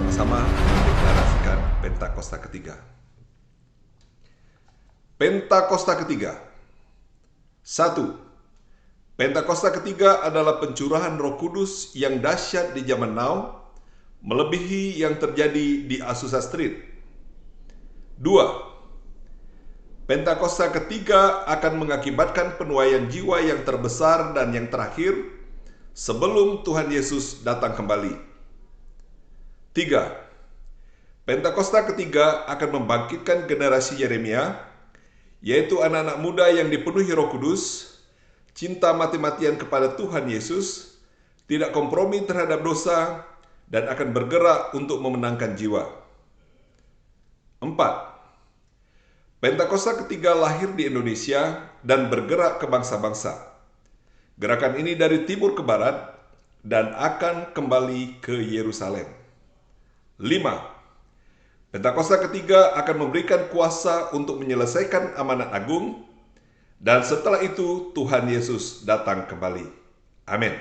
bersama-sama mendeklarasikan Pentakosta ketiga. Pentakosta ketiga. 1. Pentakosta ketiga adalah pencurahan Roh Kudus yang dahsyat di zaman now, melebihi yang terjadi di Azusa Street. 2. Pentakosta ketiga akan mengakibatkan penuaian jiwa yang terbesar dan yang terakhir sebelum Tuhan Yesus datang kembali. 3. Pentakosta ketiga akan membangkitkan generasi Yeremia, yaitu anak-anak muda yang dipenuhi Roh Kudus, cinta mati-matian kepada Tuhan Yesus, tidak kompromi terhadap dosa, dan akan bergerak untuk memenangkan jiwa. 4. Pentakosta ketiga lahir di Indonesia dan bergerak ke bangsa-bangsa. Gerakan ini dari timur ke barat dan akan kembali ke Yerusalem. 5. Pentakosta ketiga akan memberikan kuasa untuk menyelesaikan amanat agung, dan setelah itu Tuhan Yesus datang kembali. Amin.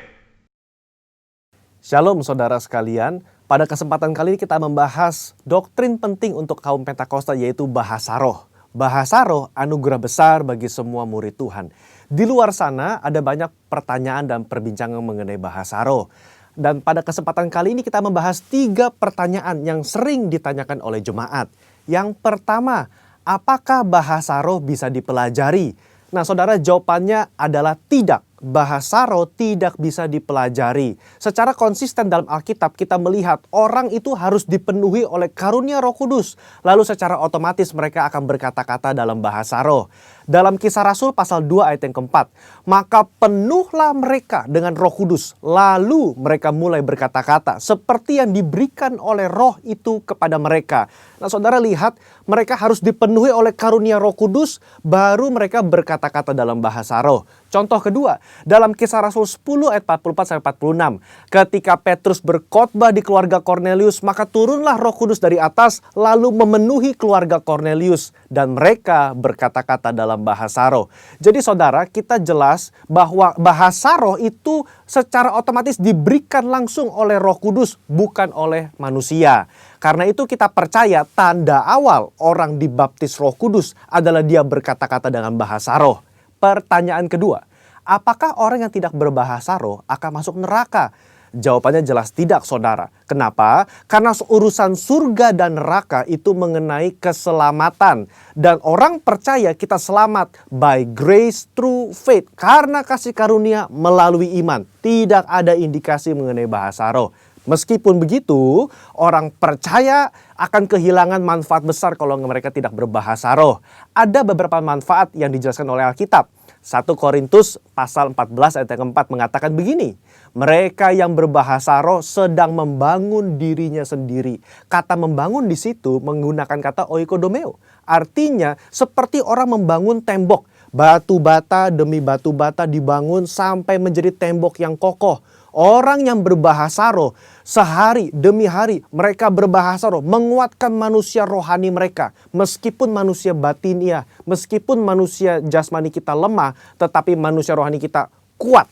Shalom saudara sekalian, pada kesempatan kali ini kita membahas doktrin penting untuk kaum Pentakosta, yaitu bahasa roh. Bahasa roh anugerah besar bagi semua murid Tuhan. Di luar sana ada banyak pertanyaan dan perbincangan mengenai bahasa roh. Dan pada kesempatan kali ini kita membahas 3 pertanyaan yang sering ditanyakan oleh jemaat. Yang pertama, apakah bahasa roh bisa dipelajari? Nah saudara, jawabannya adalah tidak. Bahasa roh tidak bisa dipelajari. Secara konsisten dalam Alkitab kita melihat orang itu harus dipenuhi oleh karunia Roh Kudus. Lalu secara otomatis mereka akan berkata-kata dalam bahasa roh. Dalam Kisah Rasul pasal 2 ayat yang keempat, maka penuhlah mereka dengan Roh Kudus. Lalu mereka mulai berkata-kata seperti yang diberikan oleh roh itu kepada mereka. Nah saudara lihat, mereka harus dipenuhi oleh karunia Roh Kudus, baru mereka berkata-kata dalam bahasa roh. Contoh kedua, dalam Kisah Rasul 10 ayat 44-46. Ketika Petrus berkhotbah di keluarga Kornelius, maka turunlah Roh Kudus dari atas lalu memenuhi keluarga Kornelius. Dan mereka berkata-kata dalam bahasa roh. Jadi saudara, kita jelas bahwa bahasa roh itu secara otomatis diberikan langsung oleh Roh Kudus, bukan oleh manusia. Karena itu kita percaya tanda awal orang dibaptis Roh Kudus adalah dia berkata-kata dengan bahasa roh. Pertanyaan kedua, apakah orang yang tidak berbahasa roh akan masuk neraka? Jawabannya jelas tidak saudara. Kenapa? Karena urusan surga dan neraka itu mengenai keselamatan. Dan orang percaya kita selamat by grace through faith. Karena kasih karunia melalui iman. Tidak ada indikasi mengenai bahasa roh. Meskipun begitu, orang percaya akan kehilangan manfaat besar kalau mereka tidak berbahasa roh. Ada beberapa manfaat yang dijelaskan oleh Alkitab. 1 Korintus pasal 14 ayat yang keempat mengatakan begini. Mereka yang berbahasa roh sedang membangun dirinya sendiri. Kata membangun di situ menggunakan kata oikodomeo. Artinya seperti orang membangun tembok. Batu bata demi batu bata dibangun sampai menjadi tembok yang kokoh. Orang yang berbahasa roh sehari demi hari mereka berbahasa roh menguatkan manusia rohani mereka. Meskipun manusia batinia, meskipun manusia jasmani kita lemah, tetapi manusia rohani kita kuat.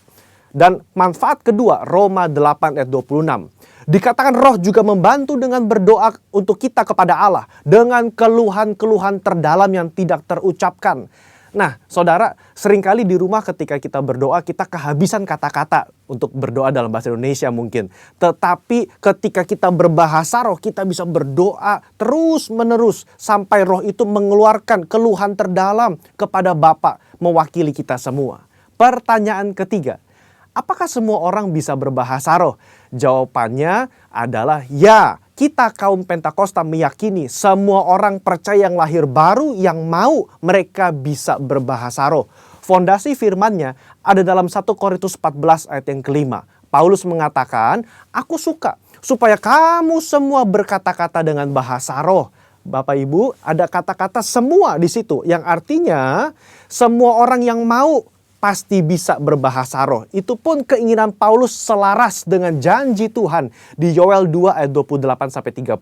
Dan manfaat kedua, Roma 8 ayat 26. Dikatakan roh juga membantu dengan berdoa untuk kita kepada Allah dengan keluhan-keluhan terdalam yang tidak terucapkan. Nah, saudara, seringkali di rumah ketika kita berdoa, kita kehabisan kata-kata untuk berdoa dalam bahasa Indonesia mungkin. Tetapi ketika kita berbahasa roh, kita bisa berdoa terus-menerus sampai roh itu mengeluarkan keluhan terdalam kepada Bapa mewakili kita semua. Pertanyaan ketiga, apakah semua orang bisa berbahasa roh? Jawabannya adalah ya. Kita kaum Pentakosta meyakini semua orang percaya yang lahir baru yang mau mereka bisa berbahasa roh. Fondasi firman-Nya ada dalam 1 Korintus 14 ayat yang kelima. Paulus mengatakan, aku suka supaya kamu semua berkata-kata dengan bahasa roh. Bapak Ibu, ada kata-kata semua di situ yang artinya semua orang yang mau pasti bisa berbahasa roh. Itu pun keinginan Paulus selaras dengan janji Tuhan di Yoel 2 ayat 28-32.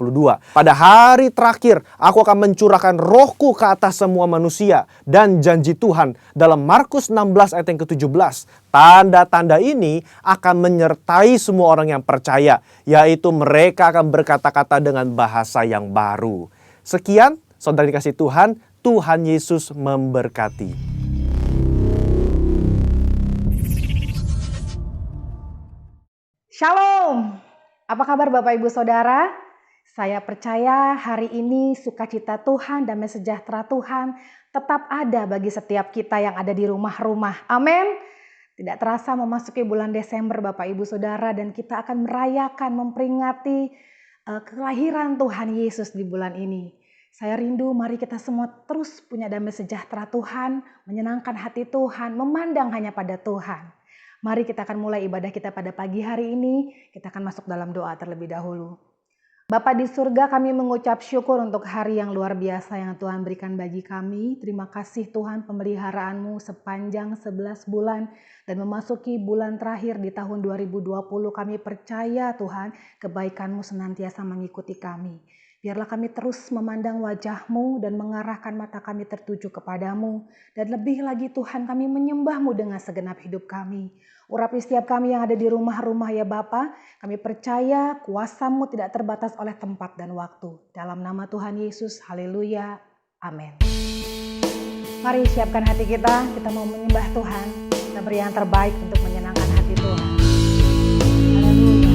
Pada hari terakhir, aku akan mencurahkan rohku ke atas semua manusia. Dan janji Tuhan dalam Markus 16 ayat yang ke-17. Tanda-tanda ini akan menyertai semua orang yang percaya, yaitu mereka akan berkata-kata dengan bahasa yang baru. Sekian, saudara dikasih Tuhan, Tuhan Yesus memberkati. Shalom, apa kabar Bapak Ibu Saudara? Saya percaya hari ini sukacita Tuhan, damai sejahtera Tuhan tetap ada bagi setiap kita yang ada di rumah-rumah. Amin. Tidak terasa memasuki bulan Desember Bapak Ibu Saudara, dan kita akan merayakan, memperingati kelahiran Tuhan Yesus di bulan ini. Saya rindu mari kita semua terus punya damai sejahtera Tuhan, menyenangkan hati Tuhan, memandang hanya pada Tuhan. Mari kita akan mulai ibadah kita pada pagi hari ini. Kita akan masuk dalam doa terlebih dahulu. Bapa di surga, kami mengucap syukur untuk hari yang luar biasa yang Tuhan berikan bagi kami. Terima kasih Tuhan pemeliharaan-Mu sepanjang 11 bulan dan memasuki bulan terakhir di tahun 2020. Kami percaya Tuhan kebaikan-Mu senantiasa mengikuti kami. Biarlah kami terus memandang wajah-Mu dan mengarahkan mata kami tertuju kepadamu. Dan lebih lagi Tuhan, kami menyembah-Mu dengan segenap hidup kami. Urapi setiap kami yang ada di rumah-rumah ya Bapa. Kami percaya kuasa-Mu tidak terbatas oleh tempat dan waktu. Dalam nama Tuhan Yesus, haleluya, amin. Mari siapkan hati kita mau menyembah Tuhan. Kita beri yang terbaik untuk menyenangkan hati Tuhan. Haleluya.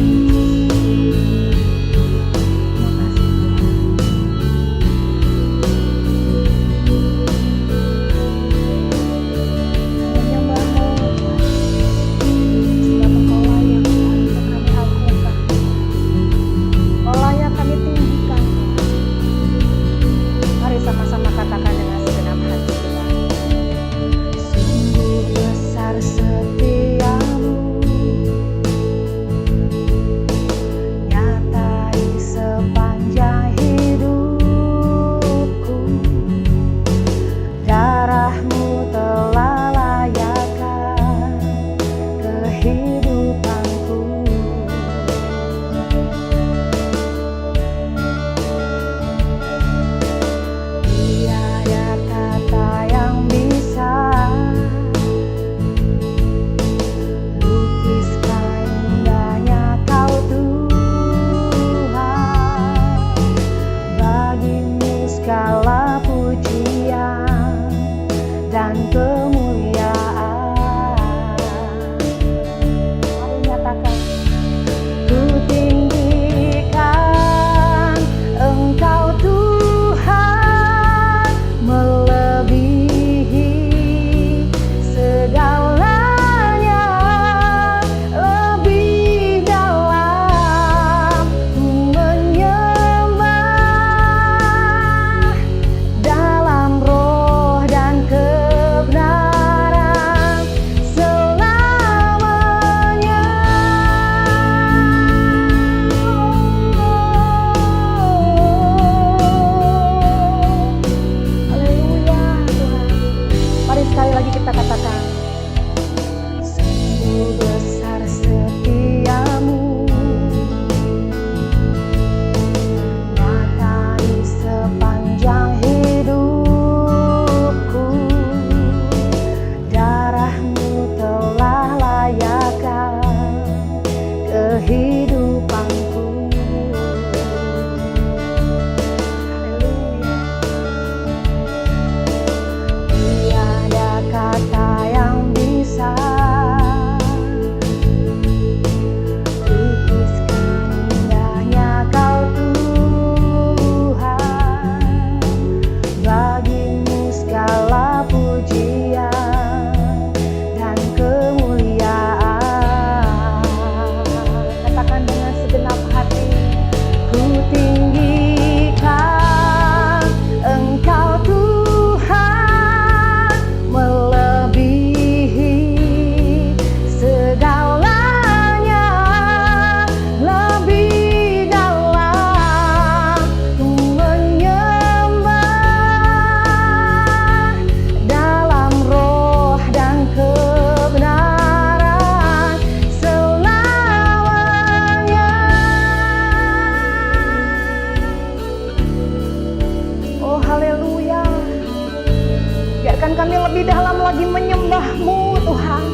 Dan kami lebih dalam lagi menyembah-Mu Tuhan.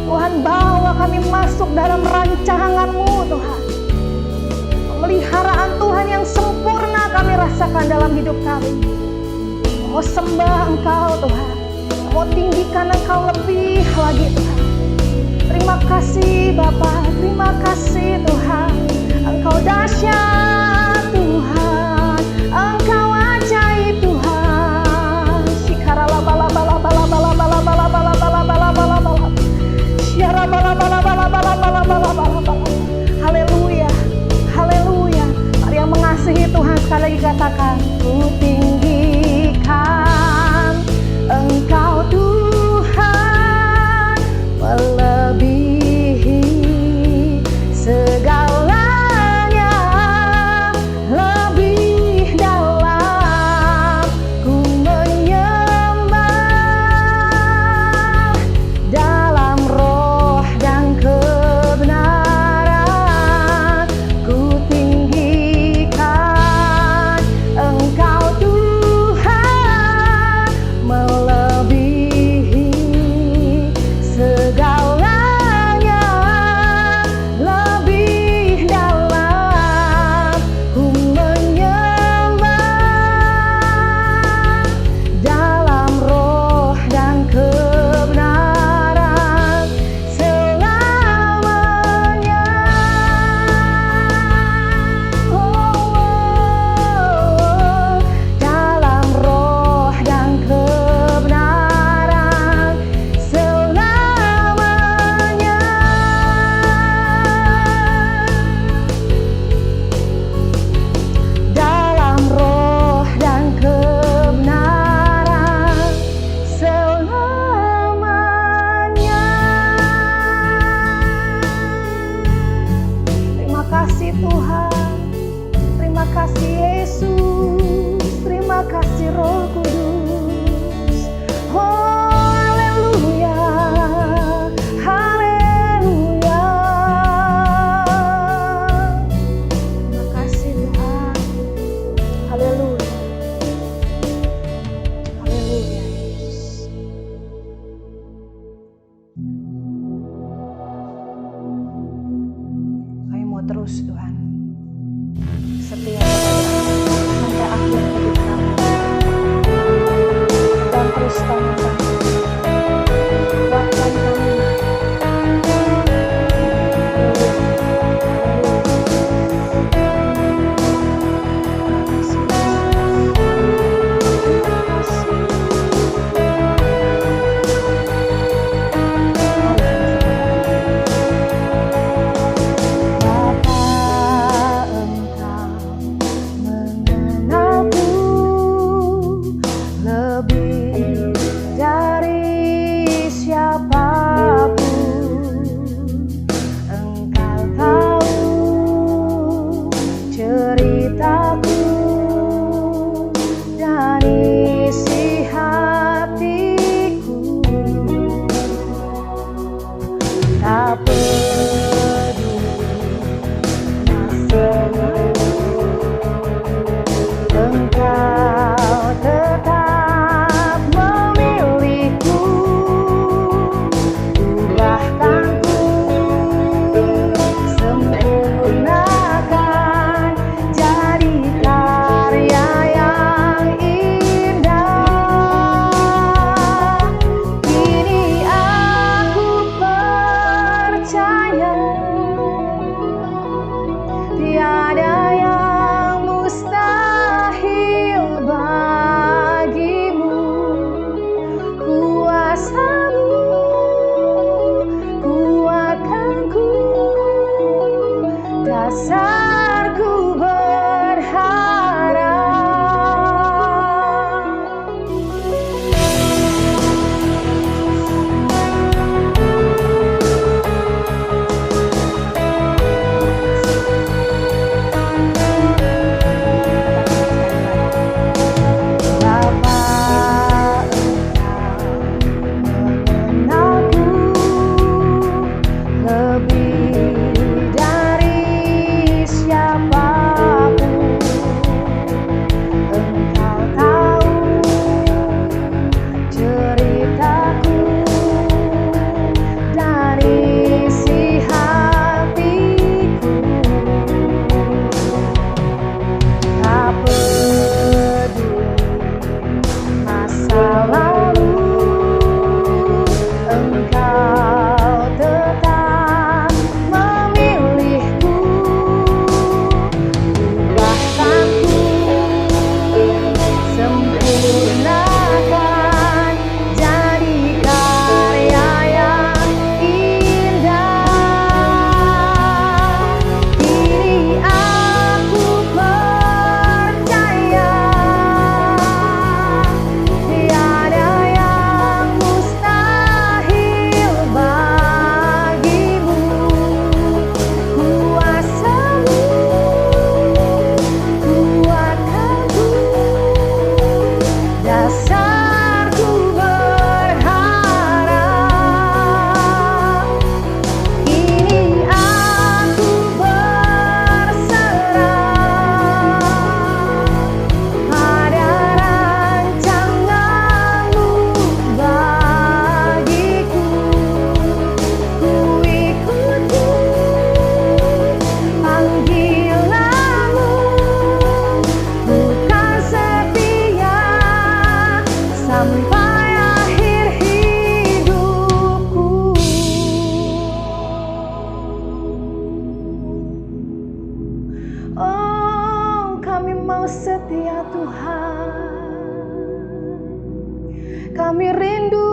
Tuhan, bawa kami masuk dalam rancangan-Mu Tuhan. Pemeliharaan Tuhan yang sempurna kami rasakan dalam hidup kami. Mau sembah Engkau Tuhan, mau tinggikan Engkau lebih lagi Tuhan. Terima kasih Bapa, terima kasih Tuhan. Engkau dahsyat Tuhan, Engkau ajaib Tuhan. Shikarala bala bala bala bala bala bala bala bala bala bala bala. Shiara bala bala bala bala bala bala bala bala. Haleluya, haleluya. Mari yang mengasihi Tuhan sekali lagi katakan, ku tinggikan Engkau Tuhan, melebihi segalanya, lebih dalam ku menyembah, dalam roh dan kebenaran ku tinggikan Engkau Tuhan, melebihi segalanya, lebih dalam ku menyembah, dalam roh dan kebenaran selamanya. Dalam roh dan kebenaran selamanya. Dalam roh dan kebenaran selamanya. Terima kasih Tuhan, terima kasih Yesus, terima kasih Roh Kudus. Oh haleluya, haleluya. Terima kasih Tuhan, haleluya, haleluya Yesus. Kami mau terus Tuhan setia sampai akhir hidup kami, dan terus tolong kami, kuatkan kami. Bapa, Engkau setia Tuhan. Kami rindu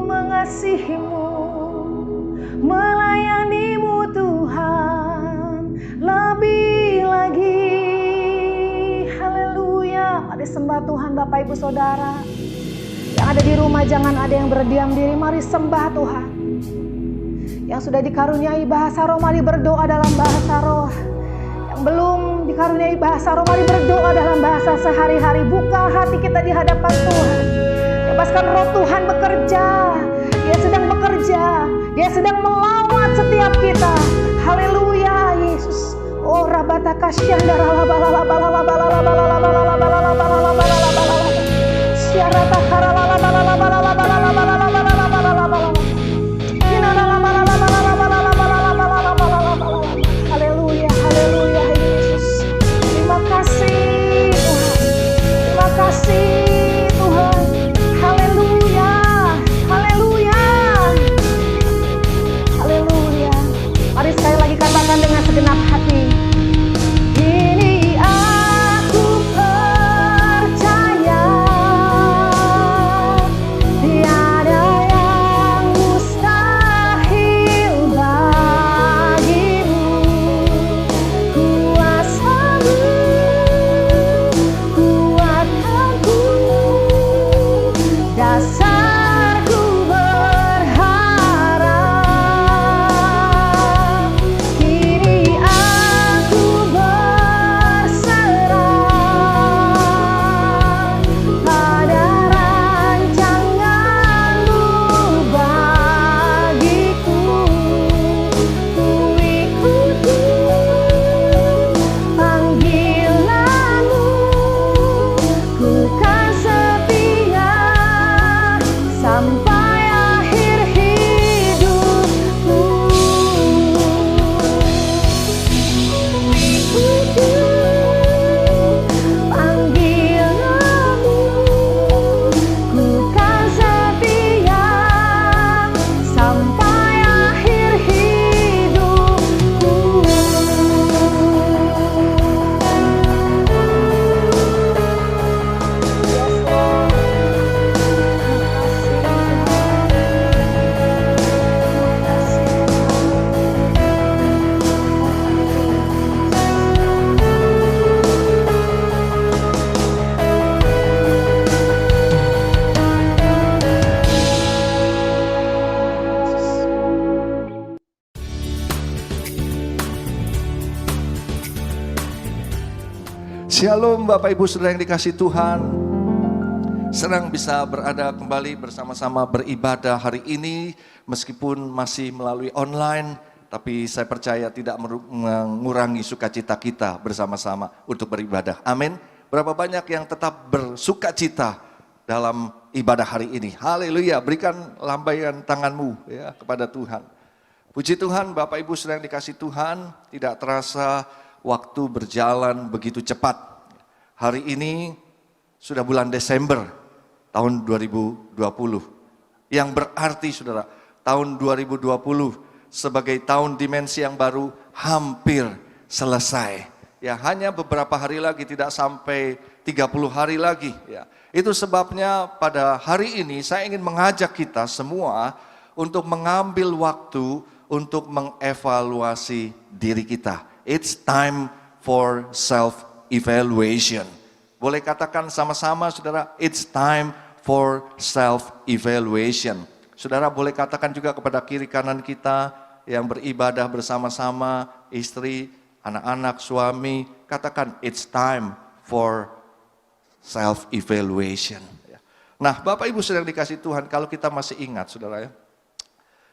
mengasihi-Mu, melayani-Mu Tuhan lebih lagi. Haleluya. Mari sembah Tuhan Bapak Ibu Saudara. Yang ada di rumah jangan ada yang berdiam diri, mari sembah Tuhan. Yang sudah dikaruniai bahasa roh, mari berdoa dalam bahasa roh. Yang belum dikaruniai bahasa roh, mari berdoa dalam bahasa sehari-hari. Buka hati kita di hadapan Tuhan. Bebaskan roh Tuhan bekerja. Dia sedang bekerja. Dia sedang melawat setiap kita. Haleluya Yesus. Oh rabata kasyanda ralabalala balala balala balala balala balala balala balala balala. Syarata karalala balala balala balala balala balala balala balala. Inarala balala balala balala balala balala balala balala. Haleluya, haleluya Yesus. Terima kasih Tuhan. Terima kasih Tuhan. Haleluya. Haleluya. Haleluya. Mari sekali lagi katakan dengan segenap hati. Ini aku percaya, tiada yang mustahil bagimu. Kuasa-Mu, kuatkanku, dasarku berharap. Kini aku berserah pada rancangan-Mu bagiku. Ku ikuti panggilan-Mu, ku kan setia sampai akhir hidupku. Ikuti panggilan-Mu, ku kan setia sampai akhir hidupku. Yes, Lord. Shalom Bapak Ibu Saudara yang dikasihi Tuhan. Senang bisa berada kembali bersama-sama beribadah hari ini. Meskipun masih melalui online, tapi saya percaya tidak mengurangi sukacita kita bersama-sama untuk beribadah. Amin. Berapa banyak yang tetap bersukacita dalam ibadah hari ini. Haleluya. Berikan lambaian tanganmu ya kepada Tuhan. Puji Tuhan Bapak Ibu Saudara yang dikasihi Tuhan. Tidak terasa waktu berjalan begitu cepat. Hari ini sudah bulan Desember tahun 2020. Yang berarti saudara, tahun 2020 sebagai tahun dimensi yang baru hampir selesai. Ya, hanya beberapa hari lagi, tidak sampai 30 hari lagi. Ya. Itu sebabnya pada hari ini saya ingin mengajak kita semua untuk mengambil waktu untuk mengevaluasi diri kita. It's time for self-evaluation. Boleh katakan sama-sama saudara, it's time for self-evaluation. Saudara boleh katakan juga kepada kiri kanan kita yang beribadah bersama-sama, istri, anak-anak, suami, katakan it's time for self-evaluation. Nah Bapak Ibu Saudara dikasih Tuhan, kalau kita masih ingat saudara ya,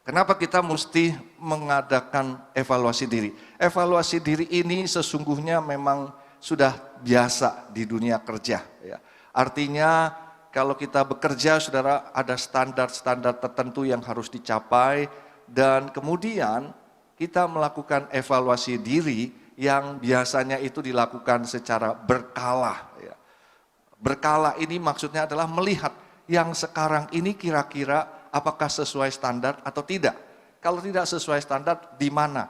kenapa kita mesti mengadakan evaluasi diri? Evaluasi diri ini sesungguhnya memang sudah biasa di dunia kerja. Ya. Artinya kalau kita bekerja saudara ada standar-standar tertentu yang harus dicapai. Dan kemudian kita melakukan evaluasi diri yang biasanya itu dilakukan secara berkala. Ya. Berkala ini maksudnya adalah melihat yang sekarang ini kira-kira apakah sesuai standar atau tidak. Kalau tidak sesuai standar, di mana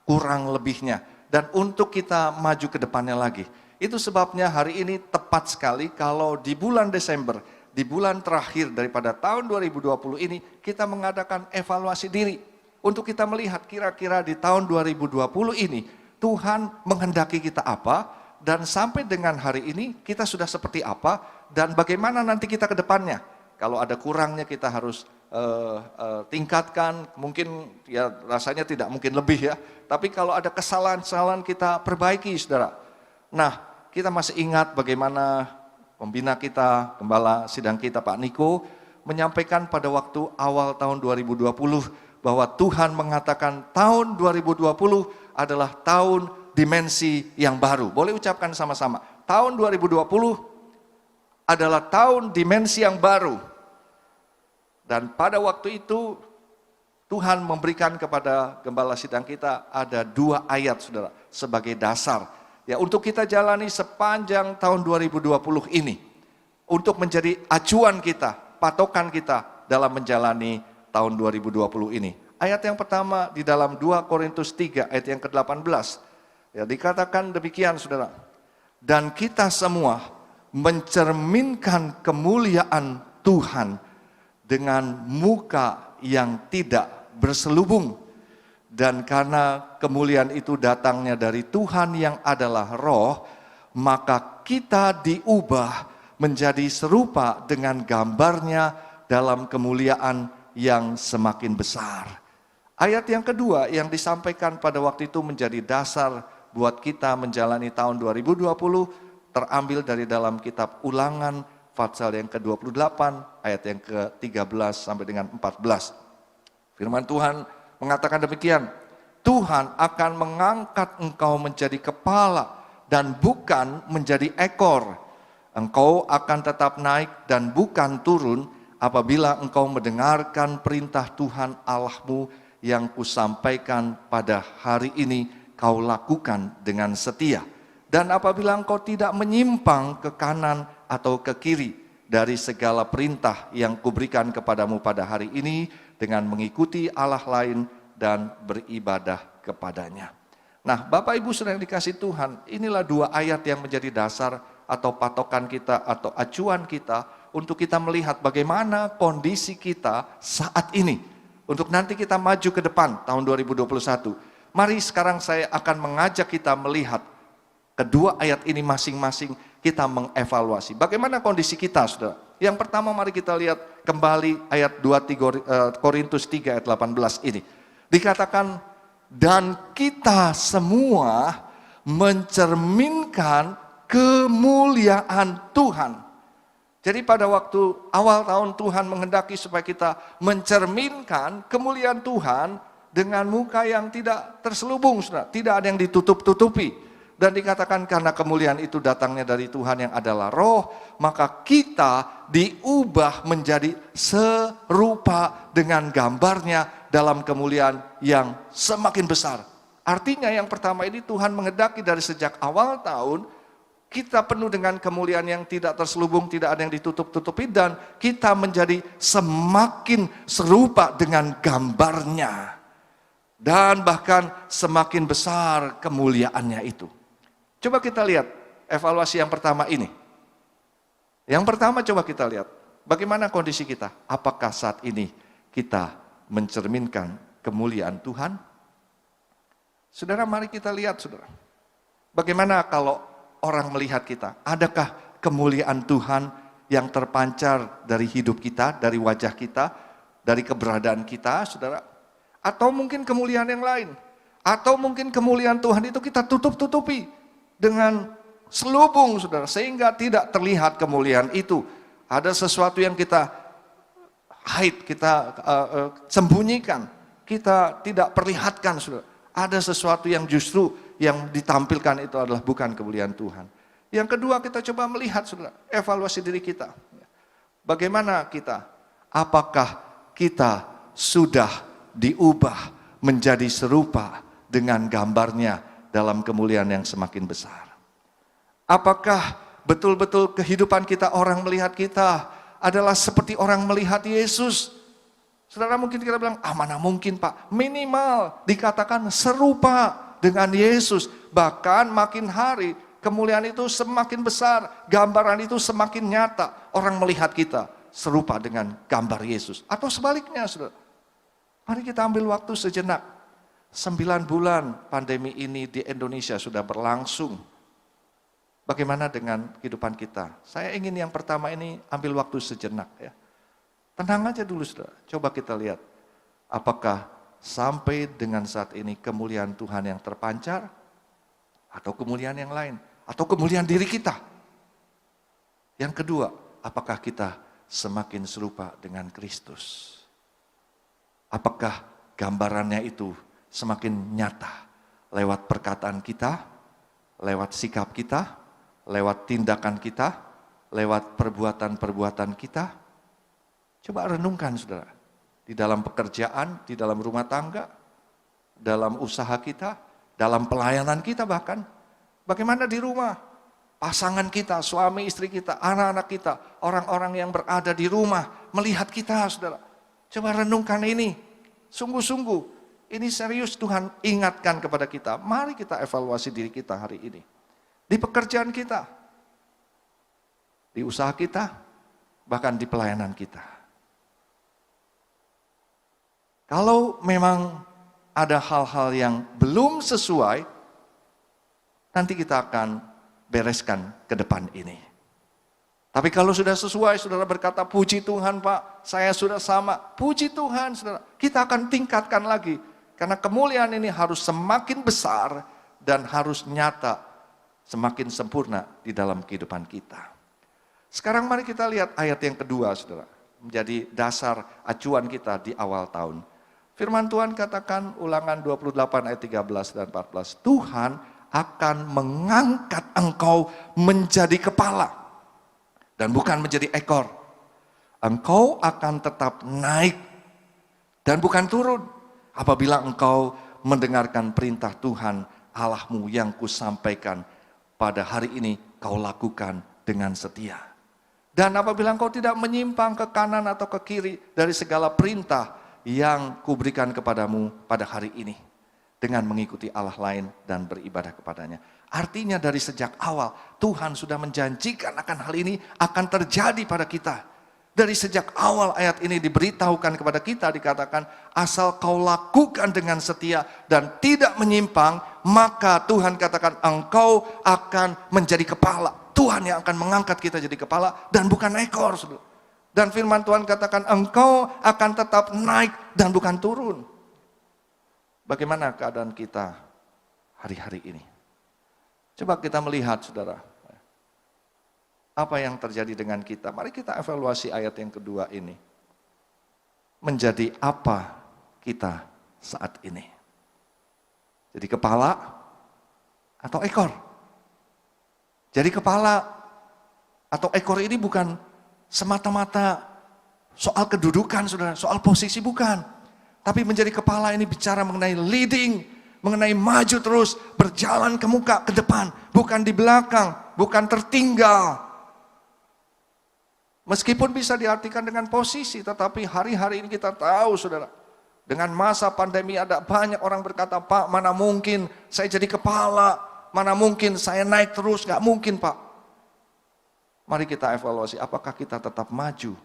kurang lebihnya. dan untuk kita maju ke depannya lagi. Itu sebabnya hari ini tepat sekali kalau di bulan Desember, di bulan terakhir daripada tahun 2020 ini, kita mengadakan evaluasi diri. Untuk kita melihat kira-kira di tahun 2020 ini, Tuhan menghendaki kita apa, dan sampai dengan hari ini kita sudah seperti apa, dan bagaimana nanti kita ke depannya. Kalau ada kurangnya kita harus tingkatkan, mungkin ya rasanya tidak mungkin lebih ya, tapi kalau ada kesalahan-kesalahan kita perbaiki saudara. Nah, kita masih ingat bagaimana pembina kita, gembala sidang kita Pak Niko menyampaikan pada waktu awal tahun 2020 bahwa Tuhan mengatakan tahun 2020 adalah tahun dimensi yang baru. Boleh ucapkan sama-sama, tahun 2020 adalah tahun dimensi yang baru. Dan pada waktu itu Tuhan memberikan kepada gembala sidang kita ada 2 ayat saudara sebagai dasar ya untuk kita jalani sepanjang tahun 2020 ini, untuk menjadi acuan kita, patokan kita dalam menjalani tahun 2020 ini. Ayat yang pertama di dalam 2 Korintus 3 ayat yang ke-18 ya, dikatakan demikian saudara, dan kita semua mencerminkan kemuliaan Tuhan dengan muka yang tidak berselubung. Dan karena kemuliaan itu datangnya dari Tuhan yang adalah roh, maka kita diubah menjadi serupa dengan gambarnya dalam kemuliaan yang semakin besar. Ayat yang kedua yang disampaikan pada waktu itu menjadi dasar buat kita menjalani tahun 2020, terambil dari dalam kitab Ulangan pasal yang ke-28, ayat yang ke-13 sampai dengan 14. Firman Tuhan mengatakan demikian, Tuhan akan mengangkat engkau menjadi kepala dan bukan menjadi ekor. Engkau akan tetap naik dan bukan turun apabila engkau mendengarkan perintah Tuhan Allahmu yang kusampaikan pada hari ini kau lakukan dengan setia. Dan apabila engkau tidak menyimpang ke kanan atau ke kiri dari segala perintah yang kuberikan kepadamu pada hari ini dengan mengikuti Allah lain dan beribadah kepadanya. Nah, Bapak Ibu Saudara yang dikasihi Tuhan, inilah 2 ayat yang menjadi dasar atau patokan kita atau acuan kita untuk kita melihat bagaimana kondisi kita saat ini. Untuk nanti kita maju ke depan tahun 2021. Mari sekarang saya akan mengajak kita melihat kedua ayat ini masing-masing, kita mengevaluasi bagaimana kondisi kita saudara. Yang pertama mari kita lihat kembali ayat 2 Korintus 3 ayat 18 ini. Dikatakan, dan kita semua mencerminkan kemuliaan Tuhan. Jadi pada waktu awal tahun Tuhan menghendaki supaya kita mencerminkan kemuliaan Tuhan dengan muka yang tidak terselubung saudara. Tidak ada yang ditutup-tutupi. Dan dikatakan karena kemuliaan itu datangnya dari Tuhan yang adalah roh, maka kita diubah menjadi serupa dengan gambarnya dalam kemuliaan yang semakin besar. Artinya yang pertama ini Tuhan menghendaki dari sejak awal tahun, kita penuh dengan kemuliaan yang tidak terselubung, tidak ada yang ditutup-tutupi, dan kita menjadi semakin serupa dengan gambarnya. Dan bahkan semakin besar kemuliaannya itu. Coba kita lihat evaluasi yang pertama ini. Yang pertama coba kita lihat, bagaimana kondisi kita? Apakah saat ini kita mencerminkan kemuliaan Tuhan? Saudara, mari kita lihat saudara. Bagaimana kalau orang melihat kita? Adakah kemuliaan Tuhan yang terpancar dari hidup kita, dari wajah kita, dari keberadaan kita saudara? Atau mungkin kemuliaan yang lain? Atau mungkin kemuliaan Tuhan itu kita tutup-tutupi dengan selubung saudara, sehingga tidak terlihat kemuliaan itu. Ada sesuatu yang kita hide, kita sembunyikan, kita tidak perlihatkan saudara. Ada sesuatu yang justru yang ditampilkan itu adalah bukan kemuliaan Tuhan. Yang kedua, kita coba melihat saudara, evaluasi diri kita. Bagaimana kita? Apakah kita sudah diubah menjadi serupa dengan gambarnya dalam kemuliaan yang semakin besar? Apakah betul-betul kehidupan kita, orang melihat kita adalah seperti orang melihat Yesus? Saudara, mungkin kita bilang, mana mungkin Pak? Minimal dikatakan serupa dengan Yesus. Bahkan makin hari kemuliaan itu semakin besar, gambaran itu semakin nyata. Orang melihat kita serupa dengan gambar Yesus. Atau sebaliknya, saudara. Mari kita ambil waktu sejenak. 9 bulan pandemi ini di Indonesia sudah berlangsung. Bagaimana dengan kehidupan kita? Saya ingin yang pertama ini ambil waktu sejenak ya. Tenang aja dulu saudara, coba kita lihat. Apakah sampai dengan saat ini kemuliaan Tuhan yang terpancar? Atau kemuliaan yang lain? Atau kemuliaan diri kita? Yang kedua, apakah kita semakin serupa dengan Kristus? Apakah gambarannya itu semakin nyata lewat perkataan kita, lewat sikap kita, lewat tindakan kita, lewat perbuatan-perbuatan kita? Coba renungkan saudara, di dalam pekerjaan, di dalam rumah tangga, dalam usaha kita, dalam pelayanan kita bahkan. Bagaimana di rumah? Pasangan kita, suami istri kita, anak-anak kita, orang-orang yang berada di rumah, melihat kita saudara. Coba renungkan ini, sungguh-sungguh, ini serius Tuhan ingatkan kepada kita. Mari kita evaluasi diri kita hari ini. Di pekerjaan kita, di usaha kita, bahkan di pelayanan kita. Kalau memang ada hal-hal yang belum sesuai, nanti kita akan bereskan ke depan ini. Tapi kalau sudah sesuai, saudara berkata, puji Tuhan Pak, saya sudah sama. Puji Tuhan saudara, kita akan tingkatkan lagi. Karena kemuliaan ini harus semakin besar dan harus nyata, semakin sempurna di dalam kehidupan kita. Sekarang mari kita lihat ayat yang kedua saudara. Menjadi dasar acuan kita di awal tahun. Firman Tuhan katakan Ulangan 28 ayat 13 dan 14. Tuhan akan mengangkat engkau menjadi kepala dan bukan menjadi ekor. Engkau akan tetap naik dan bukan turun apabila engkau mendengarkan perintah Tuhan Allahmu yang kusampaikan pada hari ini kau lakukan dengan setia. Dan apabila engkau tidak menyimpang ke kanan atau ke kiri dari segala perintah yang kuberikan kepadamu pada hari ini. Dengan mengikuti Allah lain dan beribadah kepadanya. Artinya dari sejak awal Tuhan sudah menjanjikan akan hal ini akan terjadi pada kita. Dari sejak awal ayat ini diberitahukan kepada kita, dikatakan asal kau lakukan dengan setia dan tidak menyimpang, maka Tuhan katakan engkau akan menjadi kepala. Tuhan yang akan mengangkat kita jadi kepala dan bukan ekor. Dan firman Tuhan katakan engkau akan tetap naik dan bukan turun. Bagaimana keadaan kita hari-hari ini? Coba kita melihat saudara. Apa yang terjadi dengan kita? Mari kita evaluasi ayat yang kedua ini. Menjadi apa kita saat ini? Jadi kepala atau ekor? Jadi kepala atau ekor ini bukan semata-mata soal kedudukan saudara, soal posisi bukan. Tapi menjadi kepala ini bicara mengenai leading, mengenai maju terus, berjalan ke muka, ke depan. Bukan di belakang, bukan tertinggal. Meskipun bisa diartikan dengan posisi, tetapi hari-hari ini kita tahu saudara. Dengan masa pandemi ada banyak orang berkata, Pak mana mungkin saya jadi kepala, mana mungkin saya naik terus, gak mungkin Pak. Mari kita evaluasi, apakah kita tetap maju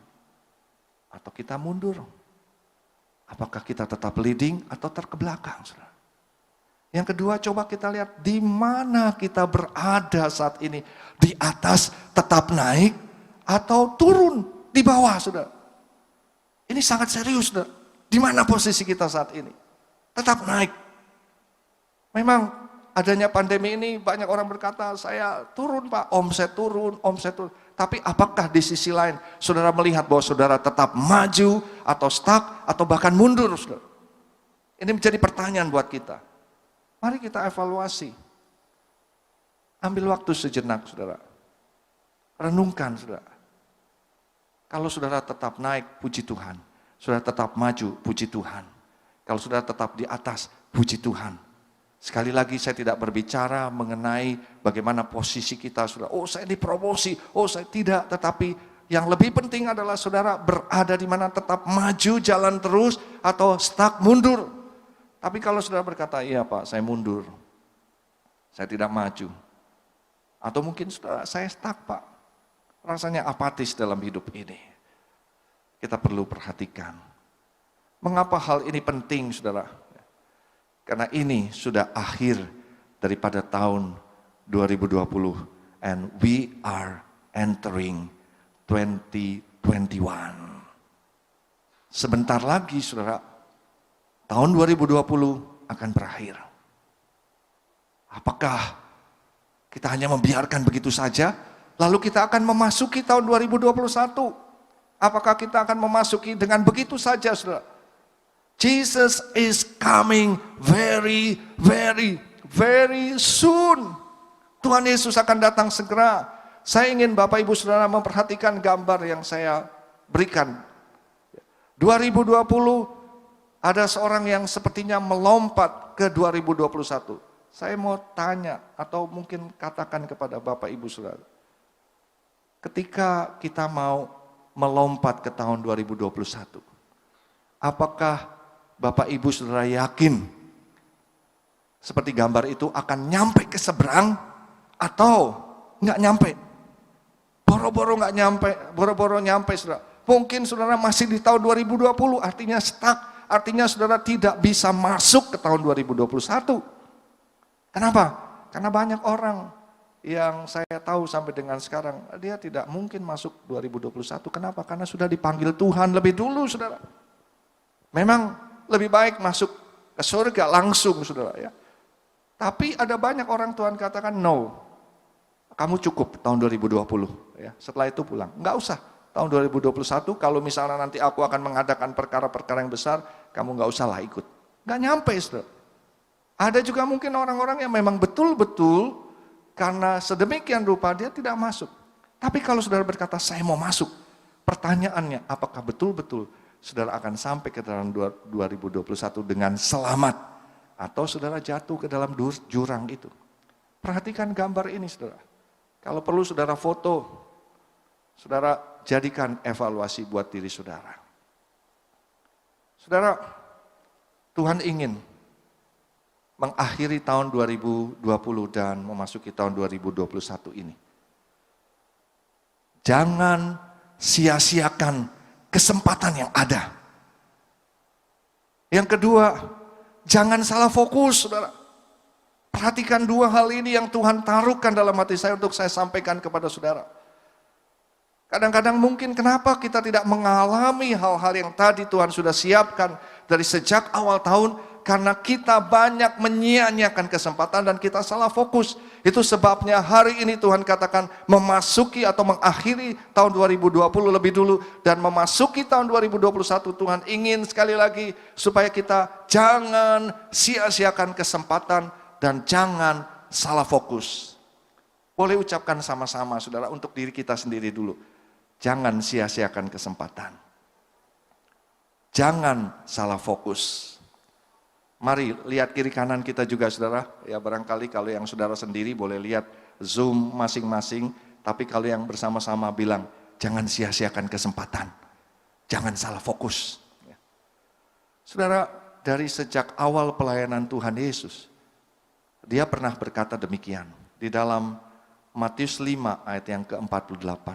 atau kita mundur? Apakah kita tetap leading atau terkebelakang saudara? Yang kedua coba kita lihat di mana kita berada saat ini. Di atas tetap naik atau turun di bawah saudara. Ini sangat serius saudara. Di mana posisi kita saat ini? Tetap naik. Memang adanya pandemi ini banyak orang berkata saya turun Pak, omset turun, omset turun. Tapi apakah di sisi lain saudara melihat bahwa saudara tetap maju atau stuck atau bahkan mundur saudara? Ini menjadi pertanyaan buat kita. Mari kita evaluasi. Ambil waktu sejenak saudara. Renungkan saudara. Kalau saudara tetap naik, puji Tuhan. Saudara tetap maju, puji Tuhan. Kalau saudara tetap di atas, puji Tuhan. Sekali lagi saya tidak berbicara mengenai bagaimana posisi kita saudara. Oh saya dipromosi, oh saya tidak. Tetapi yang lebih penting adalah saudara berada di mana tetap maju jalan terus atau stuck mundur. Tapi kalau saudara berkata, iya Pak saya mundur. saya tidak maju. Atau mungkin saudara, saya stuck Pak, rasanya apatis dalam hidup ini. Kita perlu perhatikan. Mengapa hal ini penting saudara? Karena ini sudah akhir daripada tahun 2020 and we are entering 2021. Sebentar lagi saudara, tahun 2020 akan berakhir. Apakah kita hanya membiarkan begitu saja, lalu kita akan memasuki tahun 2021? Apakah kita akan memasuki dengan begitu saja saudara? Jesus is coming very, very, very soon. Tuhan Yesus akan datang segera. Saya ingin Bapak Ibu Saudara memperhatikan gambar yang saya berikan. 2020 ada seorang yang sepertinya melompat ke 2021. Saya mau tanya atau mungkin katakan kepada Bapak Ibu Saudara. Ketika kita mau melompat ke tahun 2021, apakah Bapak Ibu Saudara yakin seperti gambar itu akan nyampe ke seberang atau nggak nyampe? Boro-boro nggak nyampe, boro-boro nyampe saudara. Mungkin saudara masih di tahun 2020, artinya stuck, artinya saudara tidak bisa masuk ke tahun 2021. Kenapa? Karena banyak orang yang saya tahu sampai dengan sekarang, dia tidak mungkin masuk 2021. Kenapa? Karena sudah dipanggil Tuhan lebih dulu saudara. Memang lebih baik masuk ke surga langsung saudara ya. Tapi ada banyak orang Tuhan katakan no. Kamu cukup tahun 2020 ya. Setelah itu pulang. Enggak usah. Tahun 2021 kalau misalnya nanti aku akan mengadakan perkara-perkara yang besar, kamu enggak usah lah ikut. Enggak nyampe saudara. Ada juga mungkin orang-orang yang memang betul-betul karena sedemikian rupa dia tidak masuk. Tapi kalau saudara berkata saya mau masuk, pertanyaannya apakah betul-betul saudara akan sampai ke dalam 2021 dengan selamat atau saudara jatuh ke dalam jurang itu. Perhatikan gambar ini saudara. Kalau perlu saudara foto, saudara jadikan evaluasi buat diri saudara. Saudara, Tuhan ingin mengakhiri tahun 2020 dan memasuki tahun 2021 ini. Jangan sia-siakan kesempatan yang ada. Yang kedua, jangan salah fokus, saudara. Perhatikan dua hal ini yang Tuhan taruhkan dalam hati saya untuk saya sampaikan kepada saudara. Kadang-kadang mungkin kenapa kita tidak mengalami hal-hal yang tadi Tuhan sudah siapkan dari sejak awal tahun, karena kita banyak menyia-nyiakan kesempatan dan kita salah fokus. Itu sebabnya hari ini Tuhan katakan memasuki atau mengakhiri tahun 2020 lebih dulu dan memasuki tahun 2021 Tuhan ingin sekali lagi supaya kita jangan sia-siakan kesempatan dan jangan salah fokus. Boleh ucapkan sama-sama saudara untuk diri kita sendiri dulu. Jangan sia-siakan kesempatan. Jangan salah fokus. Mari lihat kiri kanan kita juga saudara. Ya barangkali kalau yang saudara sendiri boleh lihat Zoom masing-masing. Tapi kalau yang bersama-sama bilang jangan sia-siakan kesempatan. Jangan salah fokus. Saudara, dari sejak awal pelayanan Tuhan Yesus, dia pernah berkata demikian. Di dalam Matius 5 ayat yang ke-48.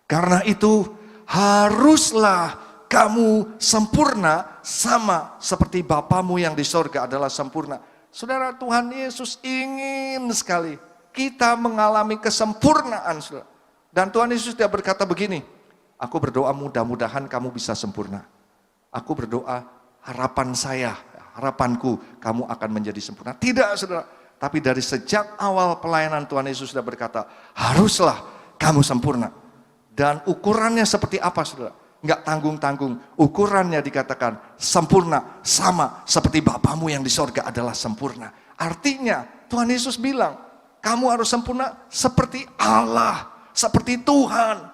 Karena itu haruslah kamu sempurna sama seperti Bapamu yang di sorga adalah sempurna. Saudara, Tuhan Yesus ingin sekali kita mengalami kesempurnaan. Saudara. Dan Tuhan Yesus dia berkata begini, aku berdoa mudah-mudahan kamu bisa sempurna. Aku berdoa harapan saya, harapanku kamu akan menjadi sempurna. Tidak saudara, tapi dari sejak awal pelayanan Tuhan Yesus sudah berkata, haruslah kamu sempurna. Dan ukurannya seperti apa saudara? Enggak tanggung-tanggung, ukurannya dikatakan sempurna sama seperti Bapamu yang di sorga adalah sempurna. Artinya Tuhan Yesus bilang, kamu harus sempurna seperti Allah, seperti Tuhan.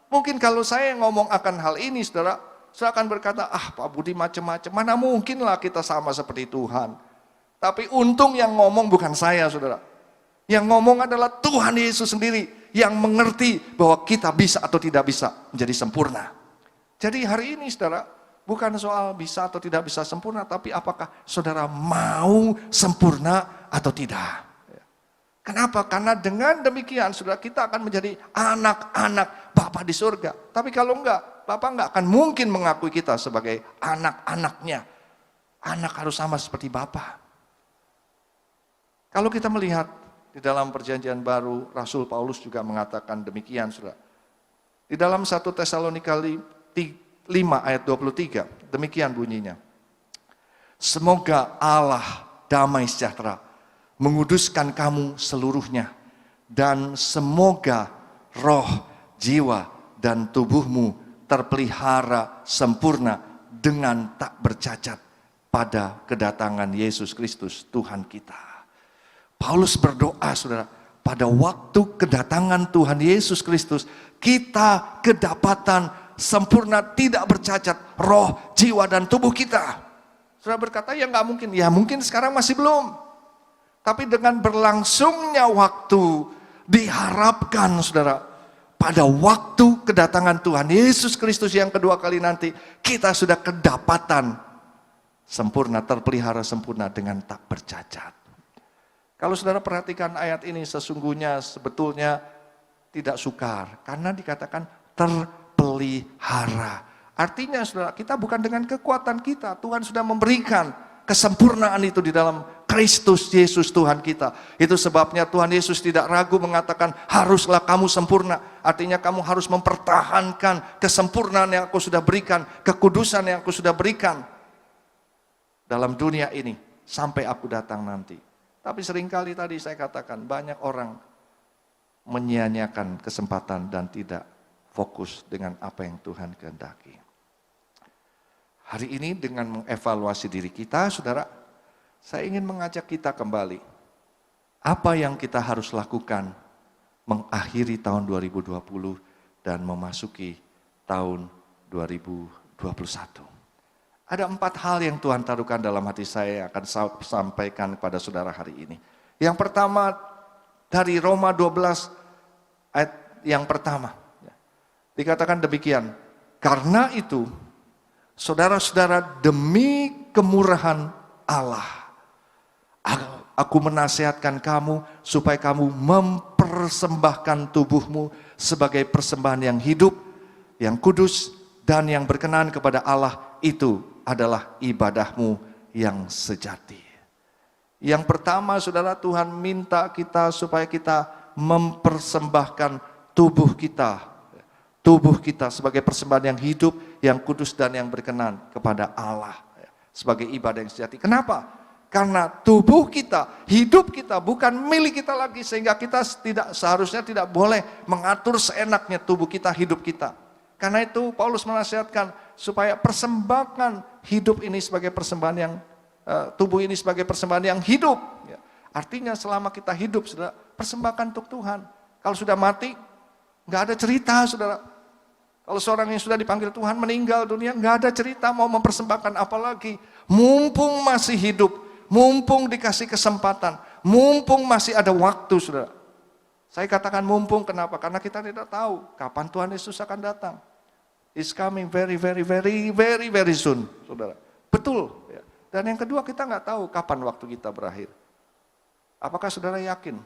Mungkin kalau saya ngomong akan hal ini saudara, saya akan berkata, Pak Budi macam-macam, mana mungkinlah kita sama seperti Tuhan. Tapi untung yang ngomong bukan saya saudara. Yang ngomong adalah Tuhan Yesus sendiri yang mengerti bahwa kita bisa atau tidak bisa menjadi sempurna. Jadi hari ini saudara, bukan soal bisa atau tidak bisa sempurna, tapi apakah saudara mau sempurna atau tidak. Kenapa? Karena dengan demikian saudara kita akan menjadi anak-anak Bapa di surga. Tapi kalau enggak, Bapa enggak akan mungkin mengakui kita sebagai anak-anaknya. Anak harus sama seperti Bapa. Kalau kita melihat di dalam perjanjian baru, Rasul Paulus juga mengatakan demikian saudara. Di dalam 1 Tesalonika 5 ayat 23, demikian bunyinya. Semoga Allah damai sejahtera menguduskan kamu seluruhnya, dan semoga roh, jiwa, dan tubuhmu terpelihara sempurna dengan tak bercacat pada kedatangan Yesus Kristus Tuhan kita. Paulus berdoa saudara, pada waktu kedatangan Tuhan Yesus Kristus, kita kedapatan sempurna, tidak bercacat, roh, jiwa, dan tubuh kita. Saudara berkata, ya nggak mungkin. Ya mungkin sekarang masih belum. Tapi dengan berlangsungnya waktu, diharapkan saudara, pada waktu kedatangan Tuhan Yesus Kristus yang kedua kali nanti, kita sudah kedapatan sempurna, terpelihara sempurna dengan tak bercacat. Kalau saudara perhatikan ayat ini, sesungguhnya sebetulnya tidak sukar, karena dikatakan terpelihara. Artinya saudara, kita bukan dengan kekuatan kita, Tuhan sudah memberikan kesempurnaan itu di dalam Kristus Yesus Tuhan kita. Itu sebabnya Tuhan Yesus tidak ragu mengatakan haruslah kamu sempurna. Artinya kamu harus mempertahankan kesempurnaan yang aku sudah berikan, kekudusan yang aku sudah berikan dalam dunia ini sampai aku datang nanti. Tapi seringkali tadi saya katakan banyak orang menyia-nyiakan kesempatan dan tidak fokus dengan apa yang Tuhan kehendaki. Hari ini dengan mengevaluasi diri kita, saudara, saya ingin mengajak kita kembali. Apa yang kita harus lakukan mengakhiri tahun 2020 dan memasuki tahun 2021. Ada 4 hal yang Tuhan taruhkan dalam hati saya yang akan saya sampaikan kepada saudara hari ini. Yang pertama dari Roma 12 ayat yang pertama. Dikatakan demikian, karena itu saudara-saudara, demi kemurahan Allah, aku menasihatkan kamu supaya kamu mempersembahkan tubuhmu sebagai persembahan yang hidup, yang kudus, dan yang berkenan kepada Allah. Itu adalah ibadahmu yang sejati. Yang pertama saudara, Tuhan minta kita supaya kita mempersembahkan tubuh kita sebagai persembahan yang hidup, yang kudus, dan yang berkenan kepada Allah sebagai ibadah yang sejati. Kenapa? Karena tubuh kita, hidup kita bukan milik kita lagi, sehingga kita seharusnya tidak boleh mengatur seenaknya tubuh kita, hidup kita. Karena itu Paulus menasihatkan supaya persembahkan hidup ini sebagai persembahan yang tubuh ini sebagai persembahan yang hidup. Artinya selama kita hidup, saudara, persembahkan untuk Tuhan. Kalau sudah mati, nggak ada cerita, saudara. Kalau seorang yang sudah dipanggil Tuhan meninggal dunia, nggak ada cerita mau mempersembahkan apa lagi. Mumpung masih hidup, mumpung dikasih kesempatan, mumpung masih ada waktu, saudara. Saya katakan mumpung, kenapa? Karena kita tidak tahu kapan Tuhan Yesus akan datang. It's coming very, very, very, very, very soon, saudara. Betul. Ya. Dan yang kedua, kita nggak tahu kapan waktu kita berakhir. Apakah saudara yakin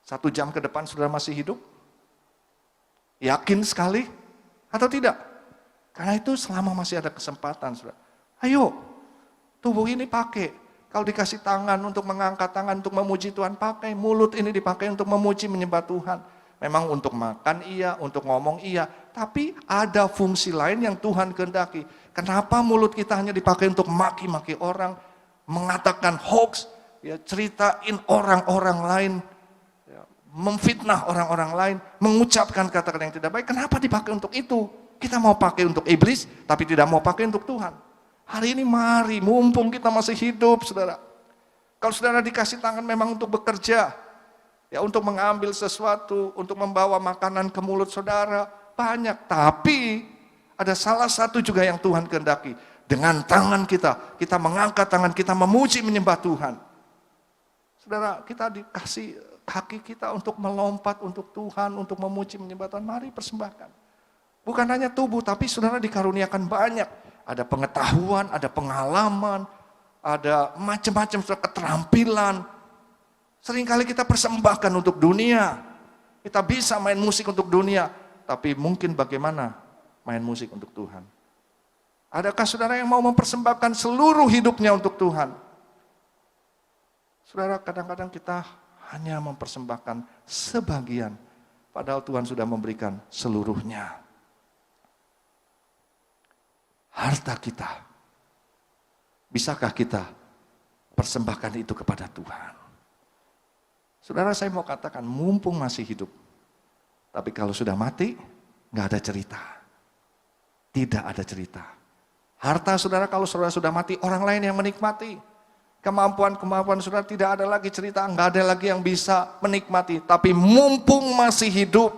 1 jam ke depan saudara masih hidup? Yakin sekali atau tidak? Karena itu selama masih ada kesempatan, saudara, ayo tubuh ini pakai. Kalau dikasih tangan untuk mengangkat tangan untuk memuji Tuhan, pakai. Mulut ini dipakai untuk memuji menyembah Tuhan. Memang untuk makan iya, untuk ngomong iya, tapi ada fungsi lain yang Tuhan kehendaki. Kenapa mulut kita hanya dipakai untuk maki-maki orang, mengatakan hoax, ya, ceritain orang-orang lain, memfitnah orang-orang lain, mengucapkan kata-kata yang tidak baik? Kenapa dipakai untuk itu? Kita mau pakai untuk iblis, tapi tidak mau pakai untuk Tuhan. Hari ini mari, mumpung kita masih hidup, saudara. Kalau saudara dikasih tangan memang untuk bekerja, ya, untuk mengambil sesuatu, untuk membawa makanan ke mulut saudara, banyak. Tapi ada salah satu juga yang Tuhan kehendaki. Dengan tangan kita mengangkat tangan, kita memuji menyembah Tuhan. Saudara, kita dikasih kaki kita untuk melompat untuk Tuhan, untuk memuji menyembah Tuhan. Mari persembahkan. Bukan hanya tubuh, tapi saudara dikaruniakan banyak. Ada pengetahuan, ada pengalaman, ada macam-macam keterampilan. Seringkali kita persembahkan untuk dunia. Kita bisa main musik untuk dunia, tapi mungkin bagaimana main musik untuk Tuhan? Adakah saudara yang mau mempersembahkan seluruh hidupnya untuk Tuhan? Saudara, kadang-kadang kita hanya mempersembahkan sebagian, padahal Tuhan sudah memberikan seluruhnya. Harta kita, bisakah kita persembahkan itu kepada Tuhan? Saudara, saya mau katakan, mumpung masih hidup, tapi kalau sudah mati, nggak ada cerita. Tidak ada cerita. Harta saudara, kalau saudara sudah mati, orang lain yang menikmati. Kemampuan-kemampuan saudara tidak ada lagi cerita, nggak ada lagi yang bisa menikmati. Tapi mumpung masih hidup,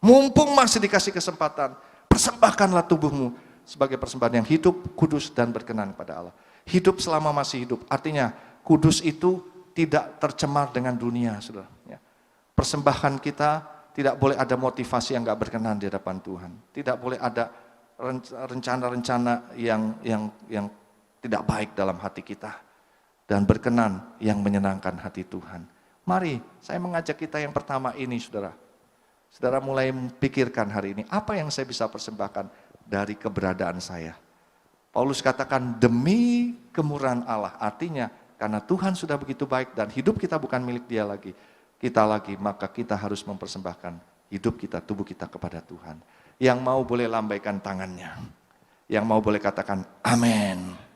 mumpung masih dikasih kesempatan, persembahkanlah tubuhmu sebagai persembahan yang hidup, kudus, dan berkenan kepada Allah. Hidup selama masih hidup, artinya kudus itu tidak tercemar dengan dunia, saudara. Persembahan kita tidak boleh ada motivasi yang nggak berkenan di hadapan Tuhan. Tidak boleh ada rencana-rencana yang tidak baik dalam hati kita. Dan berkenan yang menyenangkan hati Tuhan. Mari, saya mengajak kita yang pertama ini, saudara. Saudara mulai pikirkan hari ini, apa yang saya bisa persembahkan dari keberadaan saya. Paulus katakan, demi kemurahan Allah, artinya karena Tuhan sudah begitu baik dan hidup kita bukan milik Dia lagi, kita lagi, maka kita harus mempersembahkan hidup kita, tubuh kita kepada Tuhan. Yang mau boleh lambaikan tangannya, yang mau boleh katakan amin.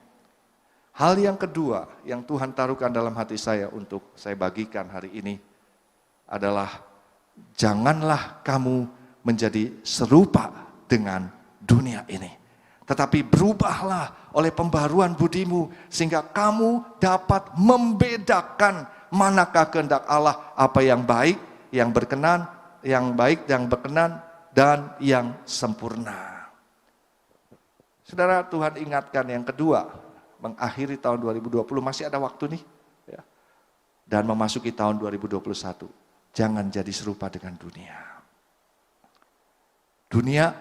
Hal yang kedua yang Tuhan taruhkan dalam hati saya untuk saya bagikan hari ini adalah janganlah kamu menjadi serupa dengan dunia ini. Tetapi berubahlah oleh pembaruan budimu sehingga kamu dapat membedakan manakah kehendak Allah, apa yang baik, yang berkenan, yang baik, yang berkenan, dan yang sempurna. Saudara, Tuhan ingatkan yang kedua, mengakhiri tahun 2020, masih ada waktu nih. Ya. Dan memasuki tahun 2021, jangan jadi serupa dengan dunia. Dunia